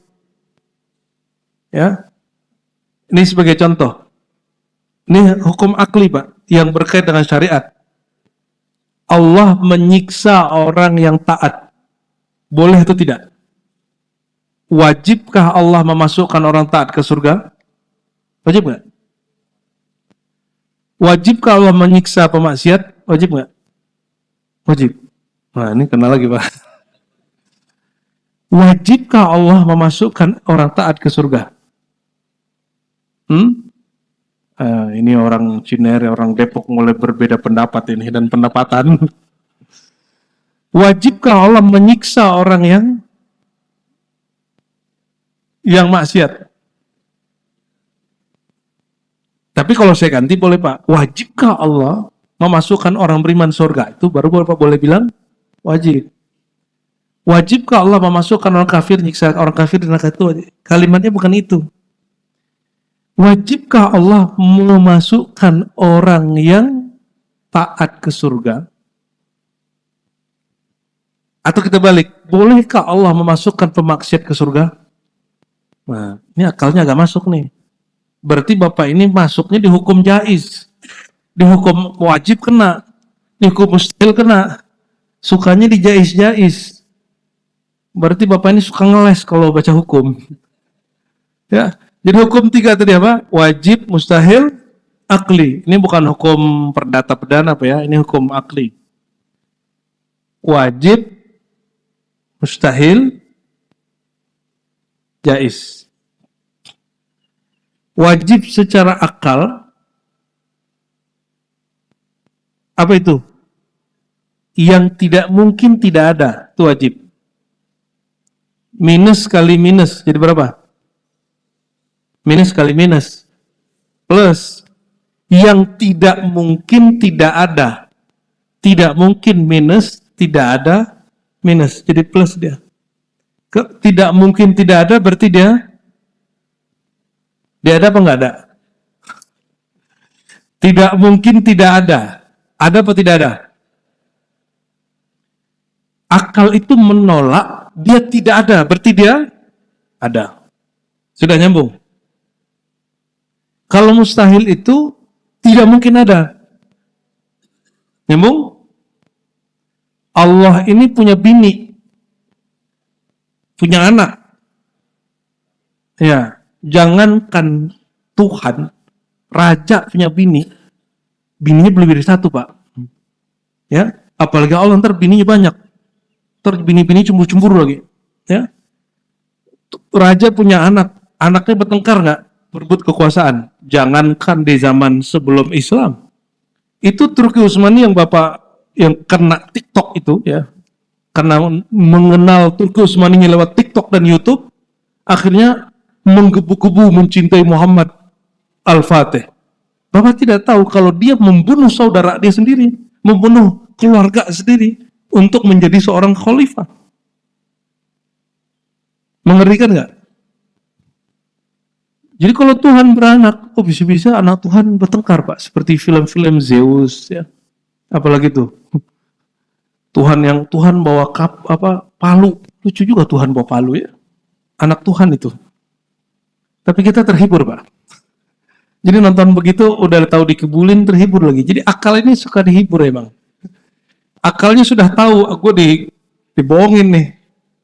Ya, ini sebagai contoh. Ini hukum akli, Pak, yang berkait dengan syariat. Allah menyiksa orang yang taat. Boleh atau tidak? Wajibkah Allah memasukkan orang taat ke surga? Wajib nggak? Wajibkah Allah menyiksa pemaksiat? Wajib nggak? Wajib. Nah, ini kenal lagi, Pak. Wajibkah Allah memasukkan orang taat ke surga? Ini orang Cinere, orang Depok mulai berbeda pendapat ini dan pendapatan. Wajibkah Allah menyiksa orang yang maksiat? Tapi kalau saya ganti boleh, Pak. Wajibkah Allah memasukkan orang beriman surga? Itu baru Bapak boleh bilang wajib. Wajibkah Allah memasukkan orang kafir, nyiksa orang kafir di neraka? Itu wajib. Kalimatnya bukan itu. Wajibkah Allah memasukkan orang yang taat ke surga? Atau kita balik, bolehkah Allah memasukkan pemaksiat ke surga? Nah, ini akalnya agak masuk nih. Berarti Bapak ini masuknya di hukum jaiz. Di hukum wajib kena. Di hukum mustahil kena. Sukanya di jaiz-jaiz. Berarti Bapak ini suka ngeles kalau baca hukum. Ya, jadi hukum 3 tadi apa? Wajib, mustahil, akli. Ini bukan hukum perdata pidana apa ya? Ini hukum akli. Wajib, mustahil, jaiz. Wajib secara akal, apa itu? Yang tidak mungkin tidak ada, itu wajib. Minus kali minus, jadi berapa? Minus kali minus. Plus, yang tidak mungkin tidak ada. Tidak mungkin minus, tidak ada minus, jadi plus dia. Tidak mungkin tidak ada, berarti dia ada apa enggak ada? Tidak mungkin tidak ada. Ada apa tidak ada? Akal itu menolak, dia tidak ada, berarti dia ada. Sudah nyambung? Kalau mustahil itu tidak mungkin ada. Nyambung? Allah ini punya bini. punya anak. Ya, jangankan Tuhan, raja punya bini, bininya lebih dari satu, Pak. Ya, apalagi Allah, ntar bininya banyak. Ntar bini-bini cemburu-cemburu lagi. Ya, raja punya anak, anaknya bertengkar nggak? Berebut kekuasaan. Jangankan di zaman sebelum Islam. Itu Turki Utsmani yang Bapak yang kena TikTok itu ya. Karena mengenal Turki Utsmani lewat TikTok dan YouTube, akhirnya menggebu-gebu mencintai Muhammad Al-Fatih. Bapak tidak tahu kalau dia membunuh saudara dia sendiri, membunuh keluarga sendiri untuk menjadi seorang khalifah. Mengerikan nggak? Jadi kalau Tuhan beranak, kok bisa-bisa anak Tuhan bertengkar, Pak? Seperti film-film Zeus, ya. Apalagi tuh. Tuhan bawa palu. Lucu juga Tuhan bawa palu, ya. Anak Tuhan itu. Tapi kita terhibur, Pak. Jadi nonton begitu, udah tahu dikebulin, terhibur lagi. Jadi akal ini suka dihibur, emang. Akalnya sudah tahu, aku dibohongin nih.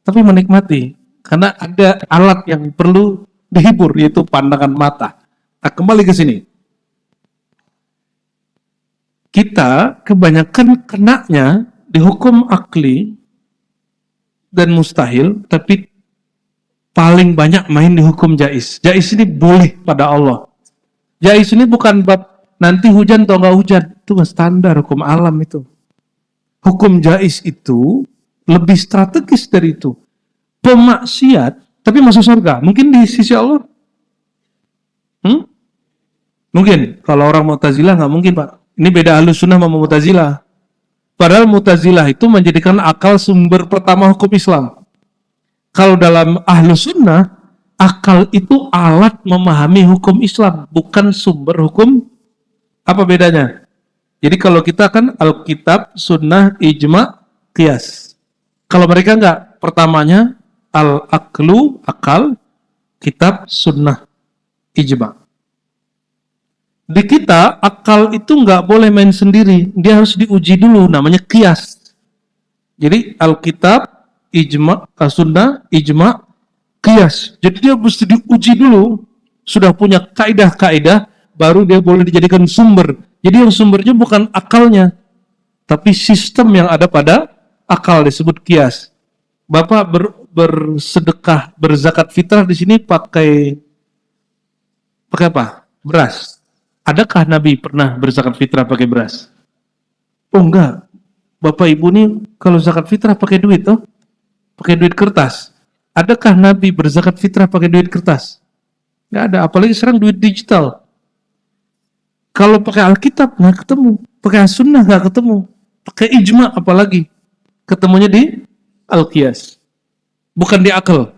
Tapi menikmati. Karena ada alat yang perlu dihibur, yaitu pandangan mata. Nah, kembali ke sini. Kita kebanyakan kenanya dihukum akli dan mustahil, tapi paling banyak main dihukum jaiz. Jaiz ini boleh pada Allah. Jaiz ini bukan bab nanti hujan atau nggak hujan. Itu standar hukum alam itu. Hukum jaiz itu lebih strategis dari itu. Pemaksiat tapi masuk surga. Mungkin di sisi Allah? Mungkin. Kalau orang Mu'tazilah nggak mungkin, Pak. Ini beda Ahlus Sunnah sama Mu'tazilah. Padahal Mu'tazilah itu menjadikan akal sumber pertama hukum Islam. Kalau dalam Ahlus Sunnah, akal itu alat memahami hukum Islam, bukan sumber hukum. Apa bedanya? Jadi kalau kita kan Alkitab, Sunnah, Ijma, Qiyas. Kalau mereka nggak, pertamanya Al-Aqlu, akal, kitab, sunnah, ijma. Di kita, akal itu nggak boleh main sendiri. Dia harus diuji dulu, namanya qiyas. Jadi, Alkitab, ijma, sunnah, ijma, qiyas. Jadi dia mesti diuji dulu. Sudah punya kaidah-kaidah, baru dia boleh dijadikan sumber. Jadi yang sumbernya bukan akalnya, tapi sistem yang ada pada akal disebut qiyas. Bapak bersedekah, berzakat fitrah di sini pakai apa? Beras. Adakah Nabi pernah berzakat fitrah pakai beras? Oh enggak. Bapak Ibu nih kalau zakat fitrah pakai duit toh? Pakai duit kertas. Adakah Nabi berzakat fitrah pakai duit kertas? Enggak ada, apalagi sekarang duit digital. Kalau pakai Alkitab nggak ketemu, pakai Sunnah nggak ketemu, pakai ijma apalagi ketemunya di Al-Qiyas, bukan di akal.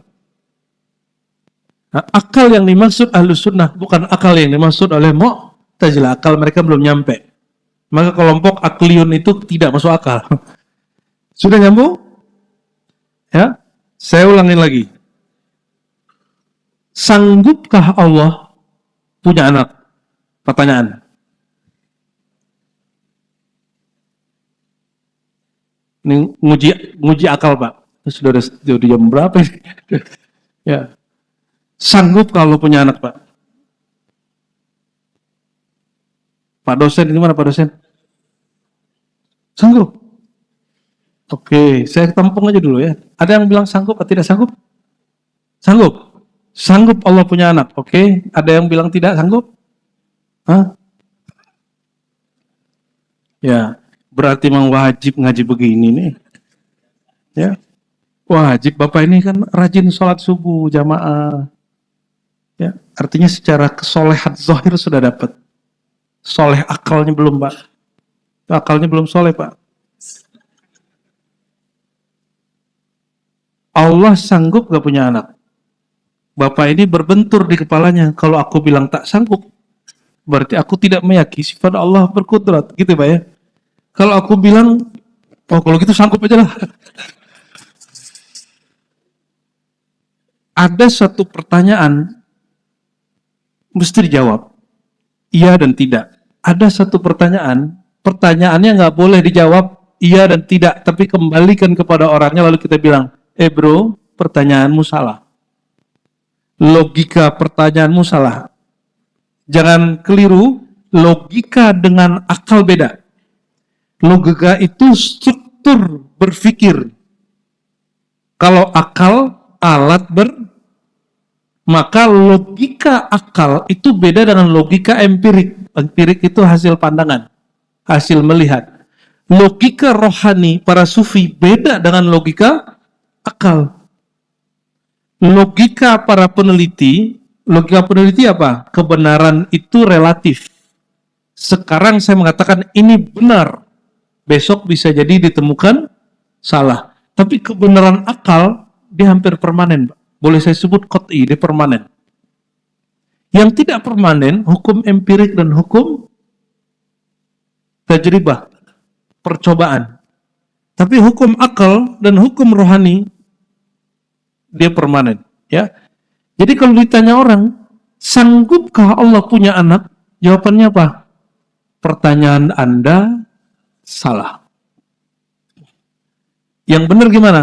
Nah, akal yang dimaksud Ahlus Sunnah bukan akal yang dimaksud oleh Mu'tazilah. Akal mereka belum nyampe. Maka kelompok akliun itu tidak masuk akal. Sudah nyambung? Ya, saya ulangin lagi. Sanggupkah Allah punya anak? Pertanyaan. Ini nguji akal, Pak. Sudah jam berapa ini? Ya. Sanggup kalau punya anak, Pak? Pak dosen, ini mana Pak dosen? Sanggup? Oke, saya tampung aja dulu ya. Ada yang bilang sanggup atau tidak sanggup? Sanggup? Sanggup Allah punya anak, oke. Ada yang bilang tidak sanggup? Hah? Ya, berarti memang wajib ngaji begini nih. Ya, wajib. Bapak ini kan rajin sholat subuh jamaah. Ya, artinya secara kesolehan zahir sudah dapat. Soleh akalnya belum, Pak. Akalnya belum soleh, Pak. Allah sanggup gak punya anak. Bapak ini berbentur di kepalanya. Kalau aku bilang tak sanggup, berarti aku tidak meyakini sifat Allah berkudrat. Gitu, Pak ya. Kalau aku bilang, oh kalau gitu sanggup aja lah. Ada satu pertanyaan mesti dijawab. Iya dan tidak. Ada satu pertanyaan, pertanyaannya nggak boleh dijawab iya dan tidak, tapi kembalikan kepada orangnya lalu kita bilang, bro, pertanyaanmu salah. Logika pertanyaanmu salah. Jangan keliru, logika dengan akal beda. Logika itu struktur berpikir. Kalau akal, alat maka logika akal itu beda dengan logika empirik. Empirik itu hasil pandangan, hasil melihat. Logika rohani para sufi beda dengan logika akal. Logika para peneliti apa? Kebenaran itu relatif. Sekarang saya mengatakan ini benar, besok bisa jadi ditemukan salah. Tapi kebenaran akal dia hampir permanen, Pak. Boleh saya sebut qat'i, dia permanen. Yang tidak permanen, hukum empirik dan hukum tajribah, percobaan. Tapi hukum akal dan hukum rohani dia permanen, ya. Jadi kalau ditanya orang, sanggupkah Allah punya anak? Jawabannya apa? Pertanyaan Anda salah. Yang benar gimana?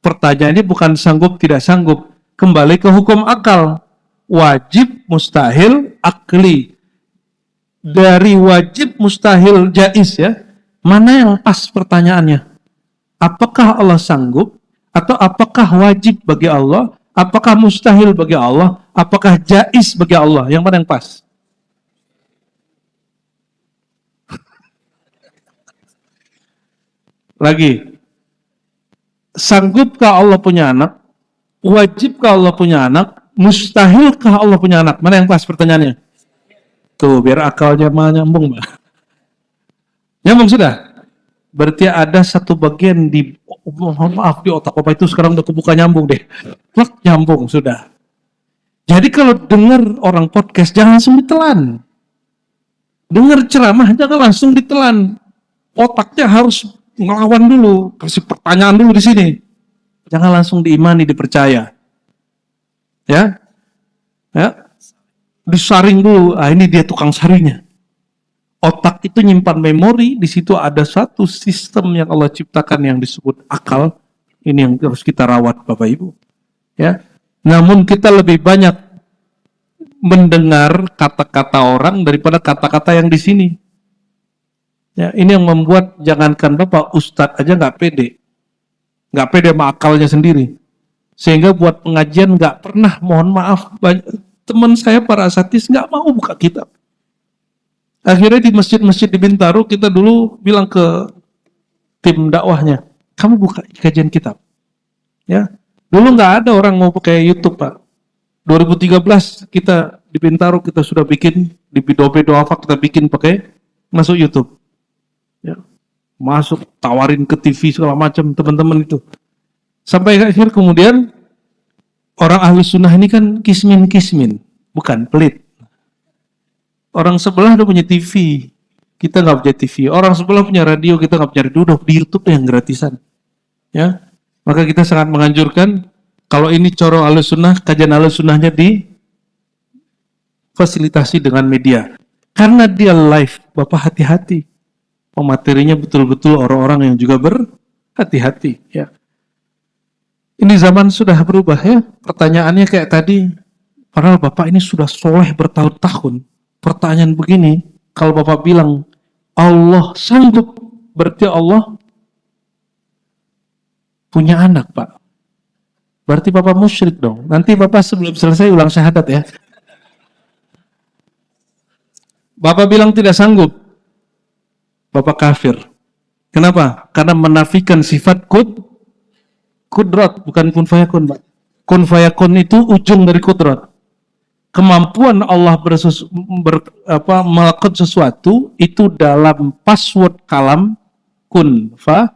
Pertanyaannya bukan sanggup tidak sanggup. Kembali ke hukum akal. Wajib, mustahil, akli. Dari wajib, mustahil, jaiz ya. Mana yang pas pertanyaannya? Apakah Allah sanggup? Atau apakah wajib bagi Allah? Apakah mustahil bagi Allah? Apakah jaiz bagi Allah? Yang mana yang pas? Lagi. Sanggupkah Allah punya anak? Wajibkah Allah punya anak? Mustahilkah Allah punya anak? Mana yang pas pertanyaannya? Tuh, biar akalnya nyambung, Mbak. Nyambung sudah? Berarti ada satu bagian di, mohon maaf, di otak Bapak itu sekarang udah kebuka nyambung deh. Plak, nyambung, sudah. Jadi kalau dengar orang podcast, jangan langsung ditelan. Dengar ceramah, jangan langsung ditelan. Otaknya harus ngelawan dulu, kasih pertanyaan dulu di sini. Jangan langsung diimani, dipercaya. Ya, disaring dulu. Ah, ini dia tukang saringnya. Otak itu nyimpan memori, di situ ada satu sistem yang Allah ciptakan yang disebut akal. Ini yang harus kita rawat, Bapak Ibu. Ya, namun kita lebih banyak mendengar kata-kata orang daripada kata-kata yang di sini. Ya, ini yang membuat jangankan Bapak, Ustadz aja nggak pede sama akalnya sendiri. Sehingga buat pengajian nggak pernah, mohon maaf, teman saya para asatidz nggak mau buka kitab. Akhirnya di masjid-masjid di Bintaro kita dulu bilang ke tim dakwahnya, kamu buka kajian kitab. Ya, dulu nggak ada orang mau pakai YouTube, Pak. 2013 kita di Bintaro kita sudah bikin di Bidobe Doafa kita bikin pakai masuk YouTube. Ya, masuk tawarin ke TV segala macam teman-teman itu. Sampai akhir kemudian orang ahli sunnah ini kan kismin, bukan pelit. Orang sebelah udah punya TV, kita nggak punya TV. Orang sebelah punya radio, kita nggak punya radio. Udah di YouTube yang gratisan. Ya, maka kita sangat menganjurkan kalau ini corong Ahlus Sunnah, kajian Ahlus Sunnahnya difasilitasi dengan media. Karena dia live, Bapak hati-hati. Materinya betul-betul orang-orang yang juga berhati-hati. Ya. Ini zaman sudah berubah ya. Pertanyaannya kayak tadi, padahal Bapak ini sudah soleh bertahun-tahun. Pertanyaan begini, kalau Bapak bilang Allah sanggup, berarti Allah punya anak, Pak. Berarti Bapak musyrik dong. Nanti Bapak sebelum selesai ulang syahadat ya. Bapak bilang tidak sanggup, Bapak kafir. Kenapa? Karena menafikan sifat kudrat, bukan kun fayakun, Pak. Kun fayakun itu ujung dari kudrat. Kemampuan Allah melakukan sesuatu itu dalam password kalam kun fa,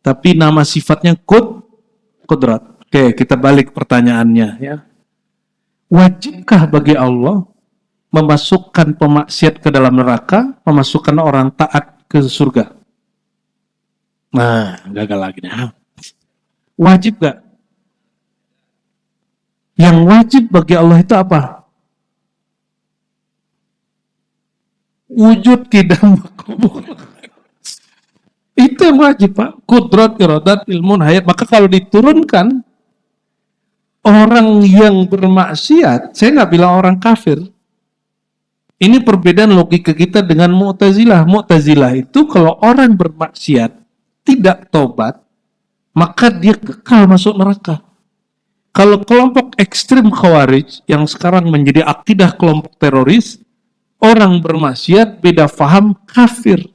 tapi nama sifatnya kudrat. Oke, kita balik pertanyaannya ya. Wajibkah bagi Allah memasukkan pemaksiat ke dalam neraka, memasukkan orang taat ke surga? Nah, gagal lagi nih. Wajib gak? Yang wajib bagi Allah itu apa? Wujud kidam kubur. Itu yang wajib, Pak. Kudrat, iradat, ilmun, hayat. Maka kalau diturunkan orang yang bermaksiat, saya nggak bilang orang kafir. Ini perbedaan logika kita dengan Mu'tazilah. Mu'tazilah itu kalau orang bermaksiat, tidak tobat, maka dia kekal masuk neraka. Kalau kelompok ekstrim Khawarij, yang sekarang menjadi akidah kelompok teroris, orang bermaksiat beda faham kafir.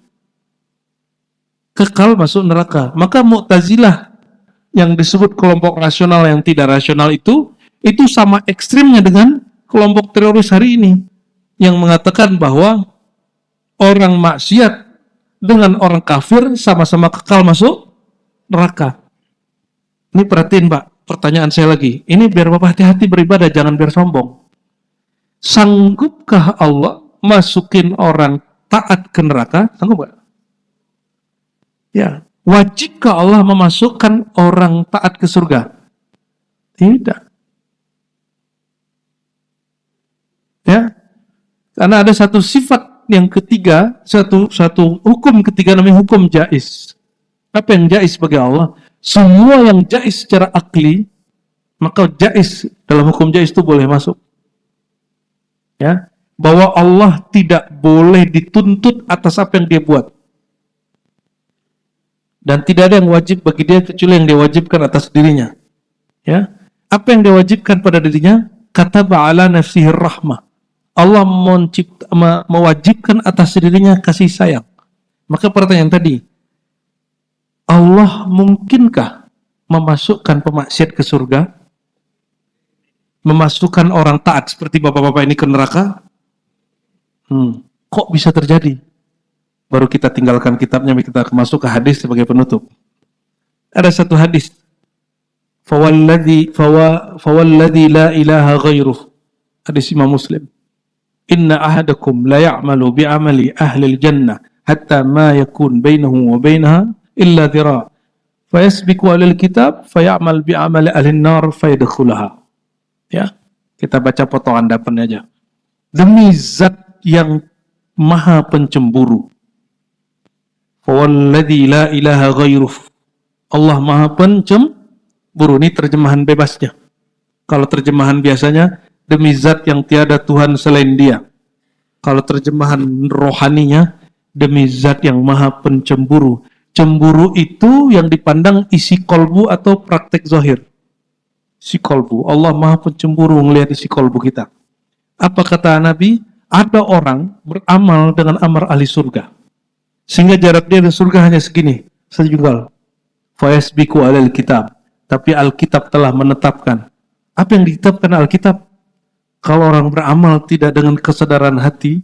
Kekal masuk neraka. Maka Mu'tazilah yang disebut kelompok rasional yang tidak rasional itu sama ekstrimnya dengan kelompok teroris hari ini yang mengatakan bahwa orang maksiat dengan orang kafir sama-sama kekal masuk neraka. Ini perhatiin Pak, pertanyaan saya lagi. Ini biar Bapak hati-hati beribadah, jangan biar sombong. Sanggupkah Allah masukin orang taat ke neraka? Sanggup gak? Ya. Wajibkah Allah memasukkan orang taat ke surga? Tidak. Ya. Karena ada satu sifat yang ketiga, satu hukum ketiga namanya hukum jaiz. Apa yang jaiz bagi Allah? Semua yang jaiz secara akli, maka jaiz dalam hukum jaiz itu boleh masuk. Ya. Bahwa Allah tidak boleh dituntut atas apa yang dia buat. Dan tidak ada yang wajib bagi dia kecuali yang diwajibkan atas dirinya. Ya, apa yang diwajibkan pada dirinya? Kataba ala nafsihi rahmah. Allah mewajibkan atas dirinya kasih sayang. Maka pertanyaan tadi, Allah mungkinkah memasukkan pemaksiat ke surga? Memasukkan orang taat seperti bapak-bapak ini ke neraka? Kok bisa terjadi? Baru kita tinggalkan kitabnya, kita masuk ke hadis sebagai penutup. Ada satu hadis. Fawalladhi la ilaha ghairuh. Hadis Imam Muslim. Inna ahadakum la ya'malu bi'amali ahli al-jannah hatta ma yakun bainahu wa bainaha illa dhira. Fayasbiku alil kitab faya'mal bi'amali ahli an-nar fayadkhulaha. Ya, kita baca potongan depannya aja. Demi zat yang maha pencemburu. Fawalladhi la ilaha ghairuh. Allah maha pencemburu. Ini terjemahan bebasnya. Kalau terjemahan biasanya, demi zat yang tiada Tuhan selain dia. Kalau terjemahan rohaninya, demi zat yang maha pencemburu. Cemburu itu yang dipandang isi kolbu atau praktek zahir. Isi kolbu. Allah maha pencemburu melihat isi kolbu kita. Apa kata Nabi? Ada orang beramal dengan amal ahli surga. Sehingga jarak dia dan surga hanya segini, sejengkal. Fayasbiku alal kitab. Tapi Alkitab telah menetapkan. Apa yang ditetapkan Alkitab? Kalau orang beramal tidak dengan kesadaran hati,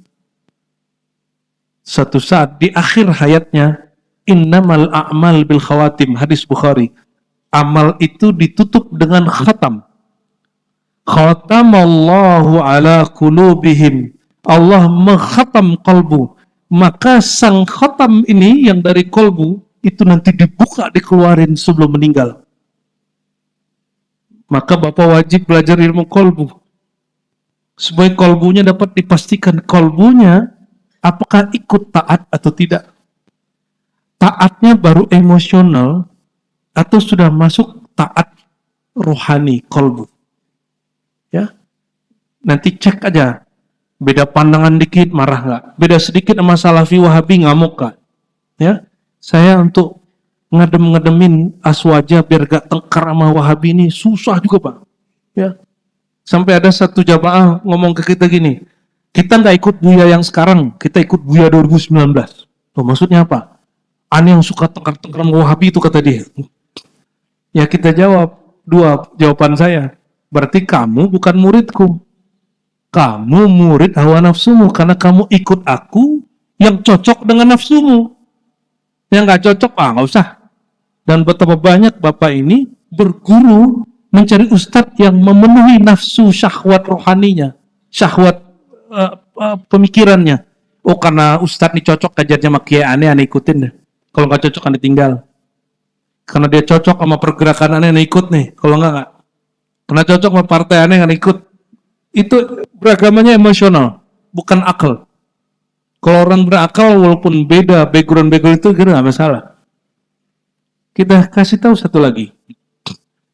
satu saat di akhir hayatnya, innamal a'mal bil khawatim, hadis Bukhari. Amal itu ditutup dengan khatam. Khatamallahu ala qulubihim. Allah mengkhatam kalbu. Maka sang khatam ini yang dari kolbu itu nanti dibuka, dikeluarin sebelum meninggal. Maka Bapak wajib belajar ilmu kolbu supaya kolbunya dapat dipastikan kolbunya apakah ikut taat atau tidak. Taatnya baru emosional atau sudah masuk taat rohani kolbu. Ya, nanti cek aja. Beda pandangan dikit, marah nggak? Beda sedikit sama Salafi Wahabi, ngamuk nggak? Ya, saya untuk ngedemin aswaja biar gak tengkar sama Wahabi ini susah juga Pak. Ya, sampai ada satu jamaah ngomong ke kita gini, kita nggak ikut Buya yang sekarang, kita ikut Buya 2019. Loh, maksudnya apa? Aneh yang suka tengkar-tengkar sama Wahabi itu, kata dia. Ya kita jawab, dua jawaban saya. Berarti kamu bukan muridku. Kamu murid hawa nafsumu karena kamu ikut aku yang cocok dengan nafsumu. Yang nggak cocok, nggak usah. Dan betapa banyak Bapak ini berguru mencari ustadz yang memenuhi nafsu syahwat rohaninya, syahwat pemikirannya. Oh, karena ustadz ini cocok kajarnya sama kiai aneh ikutin deh. Kalau nggak cocok kan ditinggal. Karena dia cocok sama pergerakan aneh ikut nih. Kalau nggak. Karena cocok sama partai aneh kan ikut. Itu beragamanya emosional, bukan akal. Kalau orang berakal walaupun beda background itu kira nggak masalah. Kita kasih tahu satu lagi.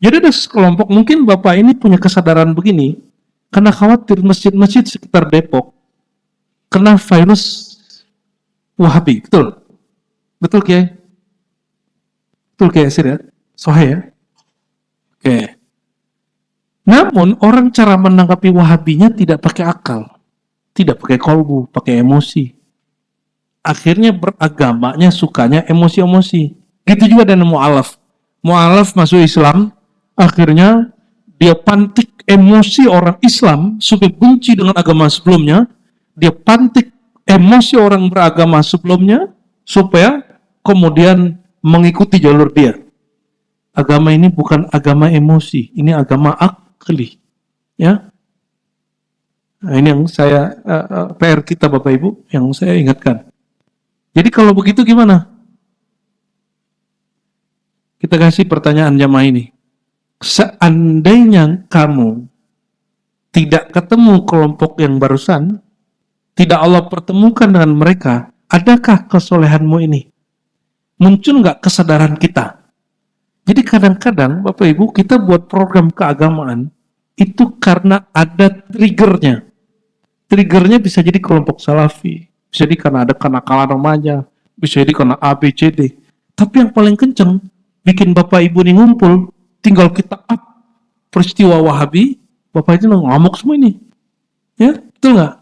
Jadi ada sekelompok, mungkin Bapak ini punya kesadaran begini, karena khawatir masjid-masjid sekitar Depok kena virus Wahabi, betul? Betul Kiai? Betul Kiai Asir ya? Sohe ya? Oke. Namun orang cara menanggapi Wahabinya tidak pakai akal, tidak pakai kolbu, pakai emosi. Akhirnya beragamanya sukanya emosi-emosi. Gitu juga dengan mu'alaf. Mu'alaf masuk Islam, akhirnya dia pantik emosi orang Islam supaya benci dengan agama sebelumnya. Dia pantik emosi orang beragama sebelumnya supaya kemudian mengikuti jalur dia. Agama ini bukan agama emosi, ini agama akli. Ya. Nah, ini yang saya PR kita Bapak Ibu yang saya ingatkan. Jadi kalau begitu gimana? Kita kasih pertanyaan jamaah ini. Seandainya kamu tidak ketemu kelompok yang barusan, tidak Allah pertemukan dengan mereka, adakah kesolehanmu ini? Muncul nggak kesadaran kita? Jadi kadang-kadang Bapak Ibu kita buat program keagamaan itu karena ada triggernya. Triggernya bisa jadi kelompok salafi, bisa jadi karena ada kenakalan remaja, bisa jadi karena A, B, C, D. Tapi yang paling kenceng, bikin Bapak Ibu ini ngumpul, tinggal kita up peristiwa Wahabi, Bapak itu ngamuk semua ini. Ya, betul nggak?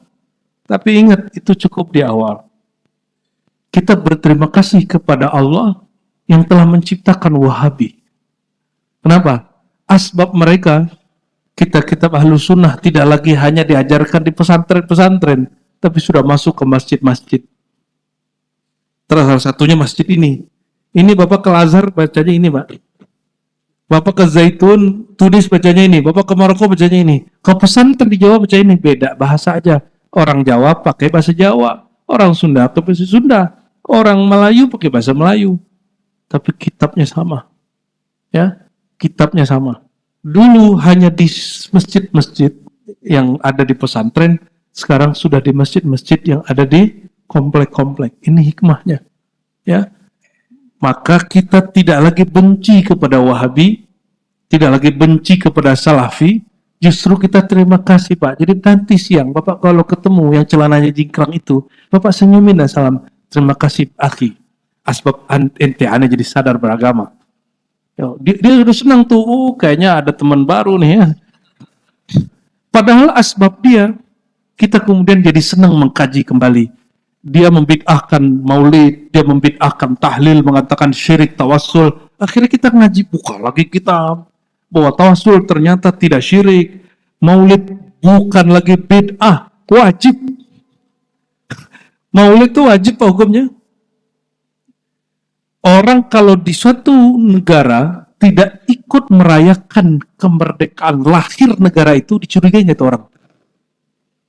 Tapi ingat, itu cukup di awal. Kita berterima kasih kepada Allah yang telah menciptakan Wahabi. Kenapa? Asbab mereka, kitab-kitab Ahlus Sunnah tidak lagi hanya diajarkan di pesantren-pesantren, tapi sudah masuk ke masjid-masjid. Terus salah satunya masjid ini. Ini Bapak ke Al-Azhar bacanya ini, Pak. Bapak ke Zaitun, Tunis bacanya ini. Bapak ke Maroko bacanya ini. Ke pesantren di Jawa baca ini. Beda bahasa aja. Orang Jawa pakai bahasa Jawa. Orang Sunda pakai bahasa Sunda. Orang Melayu pakai bahasa Melayu. Tapi kitabnya sama. Ya, kitabnya sama. Dulu hanya di masjid-masjid yang ada di pesantren, sekarang sudah di masjid-masjid yang ada di komplek-komplek. Ini hikmahnya. Ya. Maka kita tidak lagi benci kepada Wahabi, tidak lagi benci kepada Salafi, justru kita terima kasih Pak. Jadi nanti siang Bapak kalau ketemu yang celananya jingkrang itu, Bapak senyumin dan salam, terima kasih akhi, asbab ente aneh jadi sadar beragama. Dia udah senang tuh, kayaknya ada teman baru nih ya. Padahal asbab dia, kita kemudian jadi senang mengkaji kembali. Dia membid'ahkan maulid, dia membid'ahkan tahlil, mengatakan syirik, tawassul. Akhirnya kita ngaji, buka lagi kitab. Bahwa tawassul ternyata tidak syirik. Maulid bukan lagi bid'ah, wajib. Maulid itu wajib Pak hukumnya. Orang kalau di suatu negara tidak ikut merayakan kemerdekaan lahir negara itu, dicurigai nggak itu orang?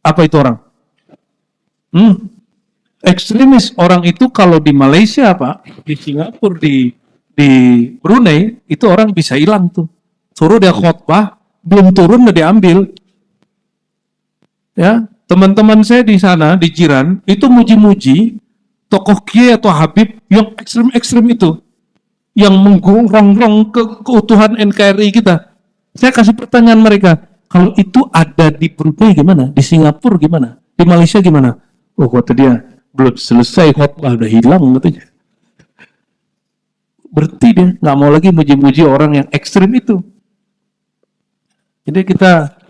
Apa itu orang? Ekstremis. Orang itu kalau di Malaysia Pak, di Singapura, di Brunei, itu orang bisa hilang tuh. Suruh dia khotbah, belum turun udah diambil. Ya, teman-teman saya di sana, di Jiran, itu muji-muji tokoh kiai atau habib yang ekstrem-ekstrem itu, yang menggongrong keutuhan NKRI kita. Saya kasih pertanyaan mereka, kalau itu ada di Brunei gimana? Di Singapura gimana? Di Malaysia gimana? Oh, kata dia, belum selesai khotbah udah hilang katanya. Berarti dia nggak mau lagi muji-muji orang yang ekstrim itu. Jadi kita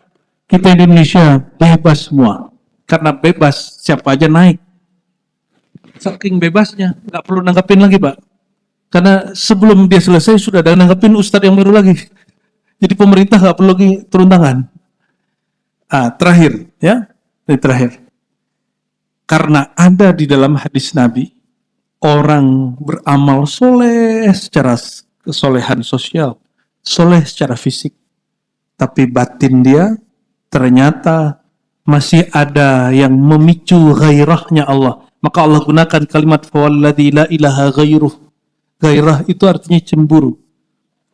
Indonesia bebas semua, karena bebas siapa aja naik. Saking bebasnya nggak perlu nanggapin lagi Pak, karena sebelum dia selesai sudah ada nanggapin ustadz yang baru lagi. Jadi pemerintah nggak perlu lagi turun tangan. Terakhir ya, terakhir. Karena ada di dalam hadis Nabi, orang beramal soleh secara kesolehan sosial, soleh secara fisik, tapi batin dia ternyata masih ada yang memicu gairahnya Allah. Maka Allah gunakan kalimat fawalladzi la ilaha ghairuh. Gairah itu artinya cemburu.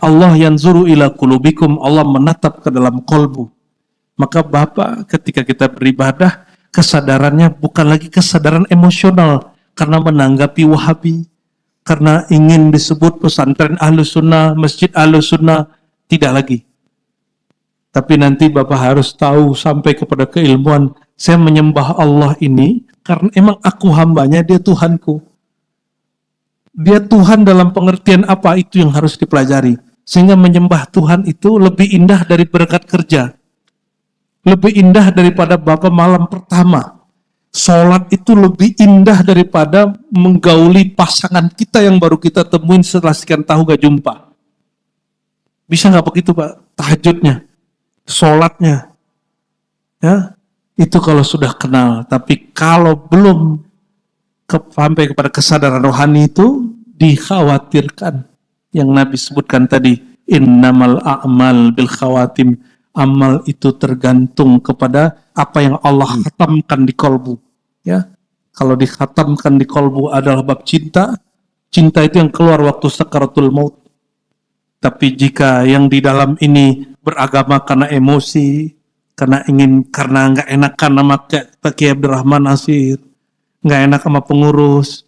Allah yanzuru ila qulubikum, Allah menatap ke dalam kolbu. Maka Bapak ketika kita beribadah, kesadarannya bukan lagi kesadaran emosional karena menanggapi Wahabi, karena ingin disebut pesantren Ahlus Sunnah, masjid Ahlus Sunnah, Tidak lagi. Tapi nanti Bapak harus tahu sampai kepada keilmuan, saya menyembah Allah ini karena emang aku hambanya, dia Tuhanku. Dia Tuhan dalam pengertian apa, itu yang harus dipelajari. Sehingga menyembah Tuhan itu lebih indah dari berangkat kerja. Lebih indah daripada Bapak malam pertama. Sholat itu lebih indah daripada menggauli pasangan kita yang baru kita temuin setelah sekian tahun gak jumpa. Bisa nggak begitu Pak? Tahajudnya, sholatnya, ya itu kalau sudah kenal. Tapi kalau belum sampai kepada kesadaran rohani itu dikhawatirkan. Yang Nabi sebutkan tadi, innamal a'mal bil khawatim. Amal itu tergantung kepada apa yang Allah khatamkan di kolbu. Ya, kalau dikhatamkan di kolbu adalah bab cinta, cinta itu yang keluar waktu sakaratul maut. Tapi jika yang di dalam ini beragama karena emosi, karena nggak enakan sama Kiai Abdurrahman Nasir, nggak enak sama pengurus,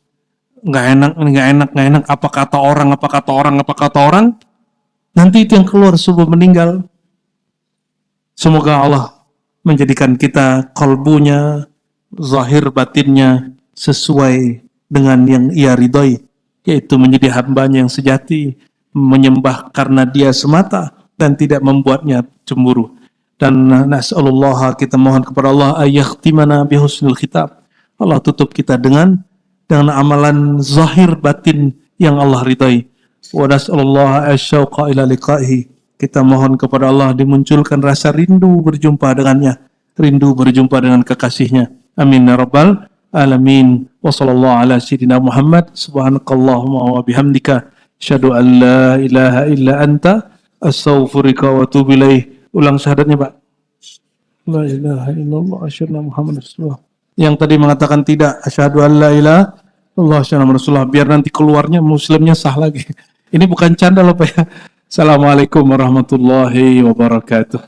nggak enak, apa kata orang, nanti itu yang keluar sebelum meninggal. Semoga Allah menjadikan kita kolbunya, zahir batinnya sesuai dengan yang Ia ridhoi, yaitu menjadi hambanya yang sejati, menyembah karena Dia semata dan tidak membuatnya cemburu. Dan nas'alullah, kita mohon kepada Allah ayakhtimana bihusnul khitab. Allah tutup kita dengan amalan zahir batin yang Allah ridhai. Wa nas'alullah asyauqa ila liqa'ihi. Kita mohon kepada Allah dimunculkan rasa rindu berjumpa dengannya, rindu berjumpa dengan kekasihnya. Amin ya rabbal alamin. Wa sallallahu ala sayyidina Muhammad. Subhanakallahumma wa bihamdika asyhadu an la ilaha illa anta astaghfiruka wa atubu ilaih. Ulang syahadatnya Pak. La ilaha illallah asyhadu Muhammad Rasulullah. Yang tadi mengatakan tidak, asyhadu an la ilaha illallah asyhadu Rasulullah, biar nanti keluarnya muslimnya sah lagi. Ini bukan canda loh Pak ya. Assalamualaikum warahmatullahi wabarakatuh.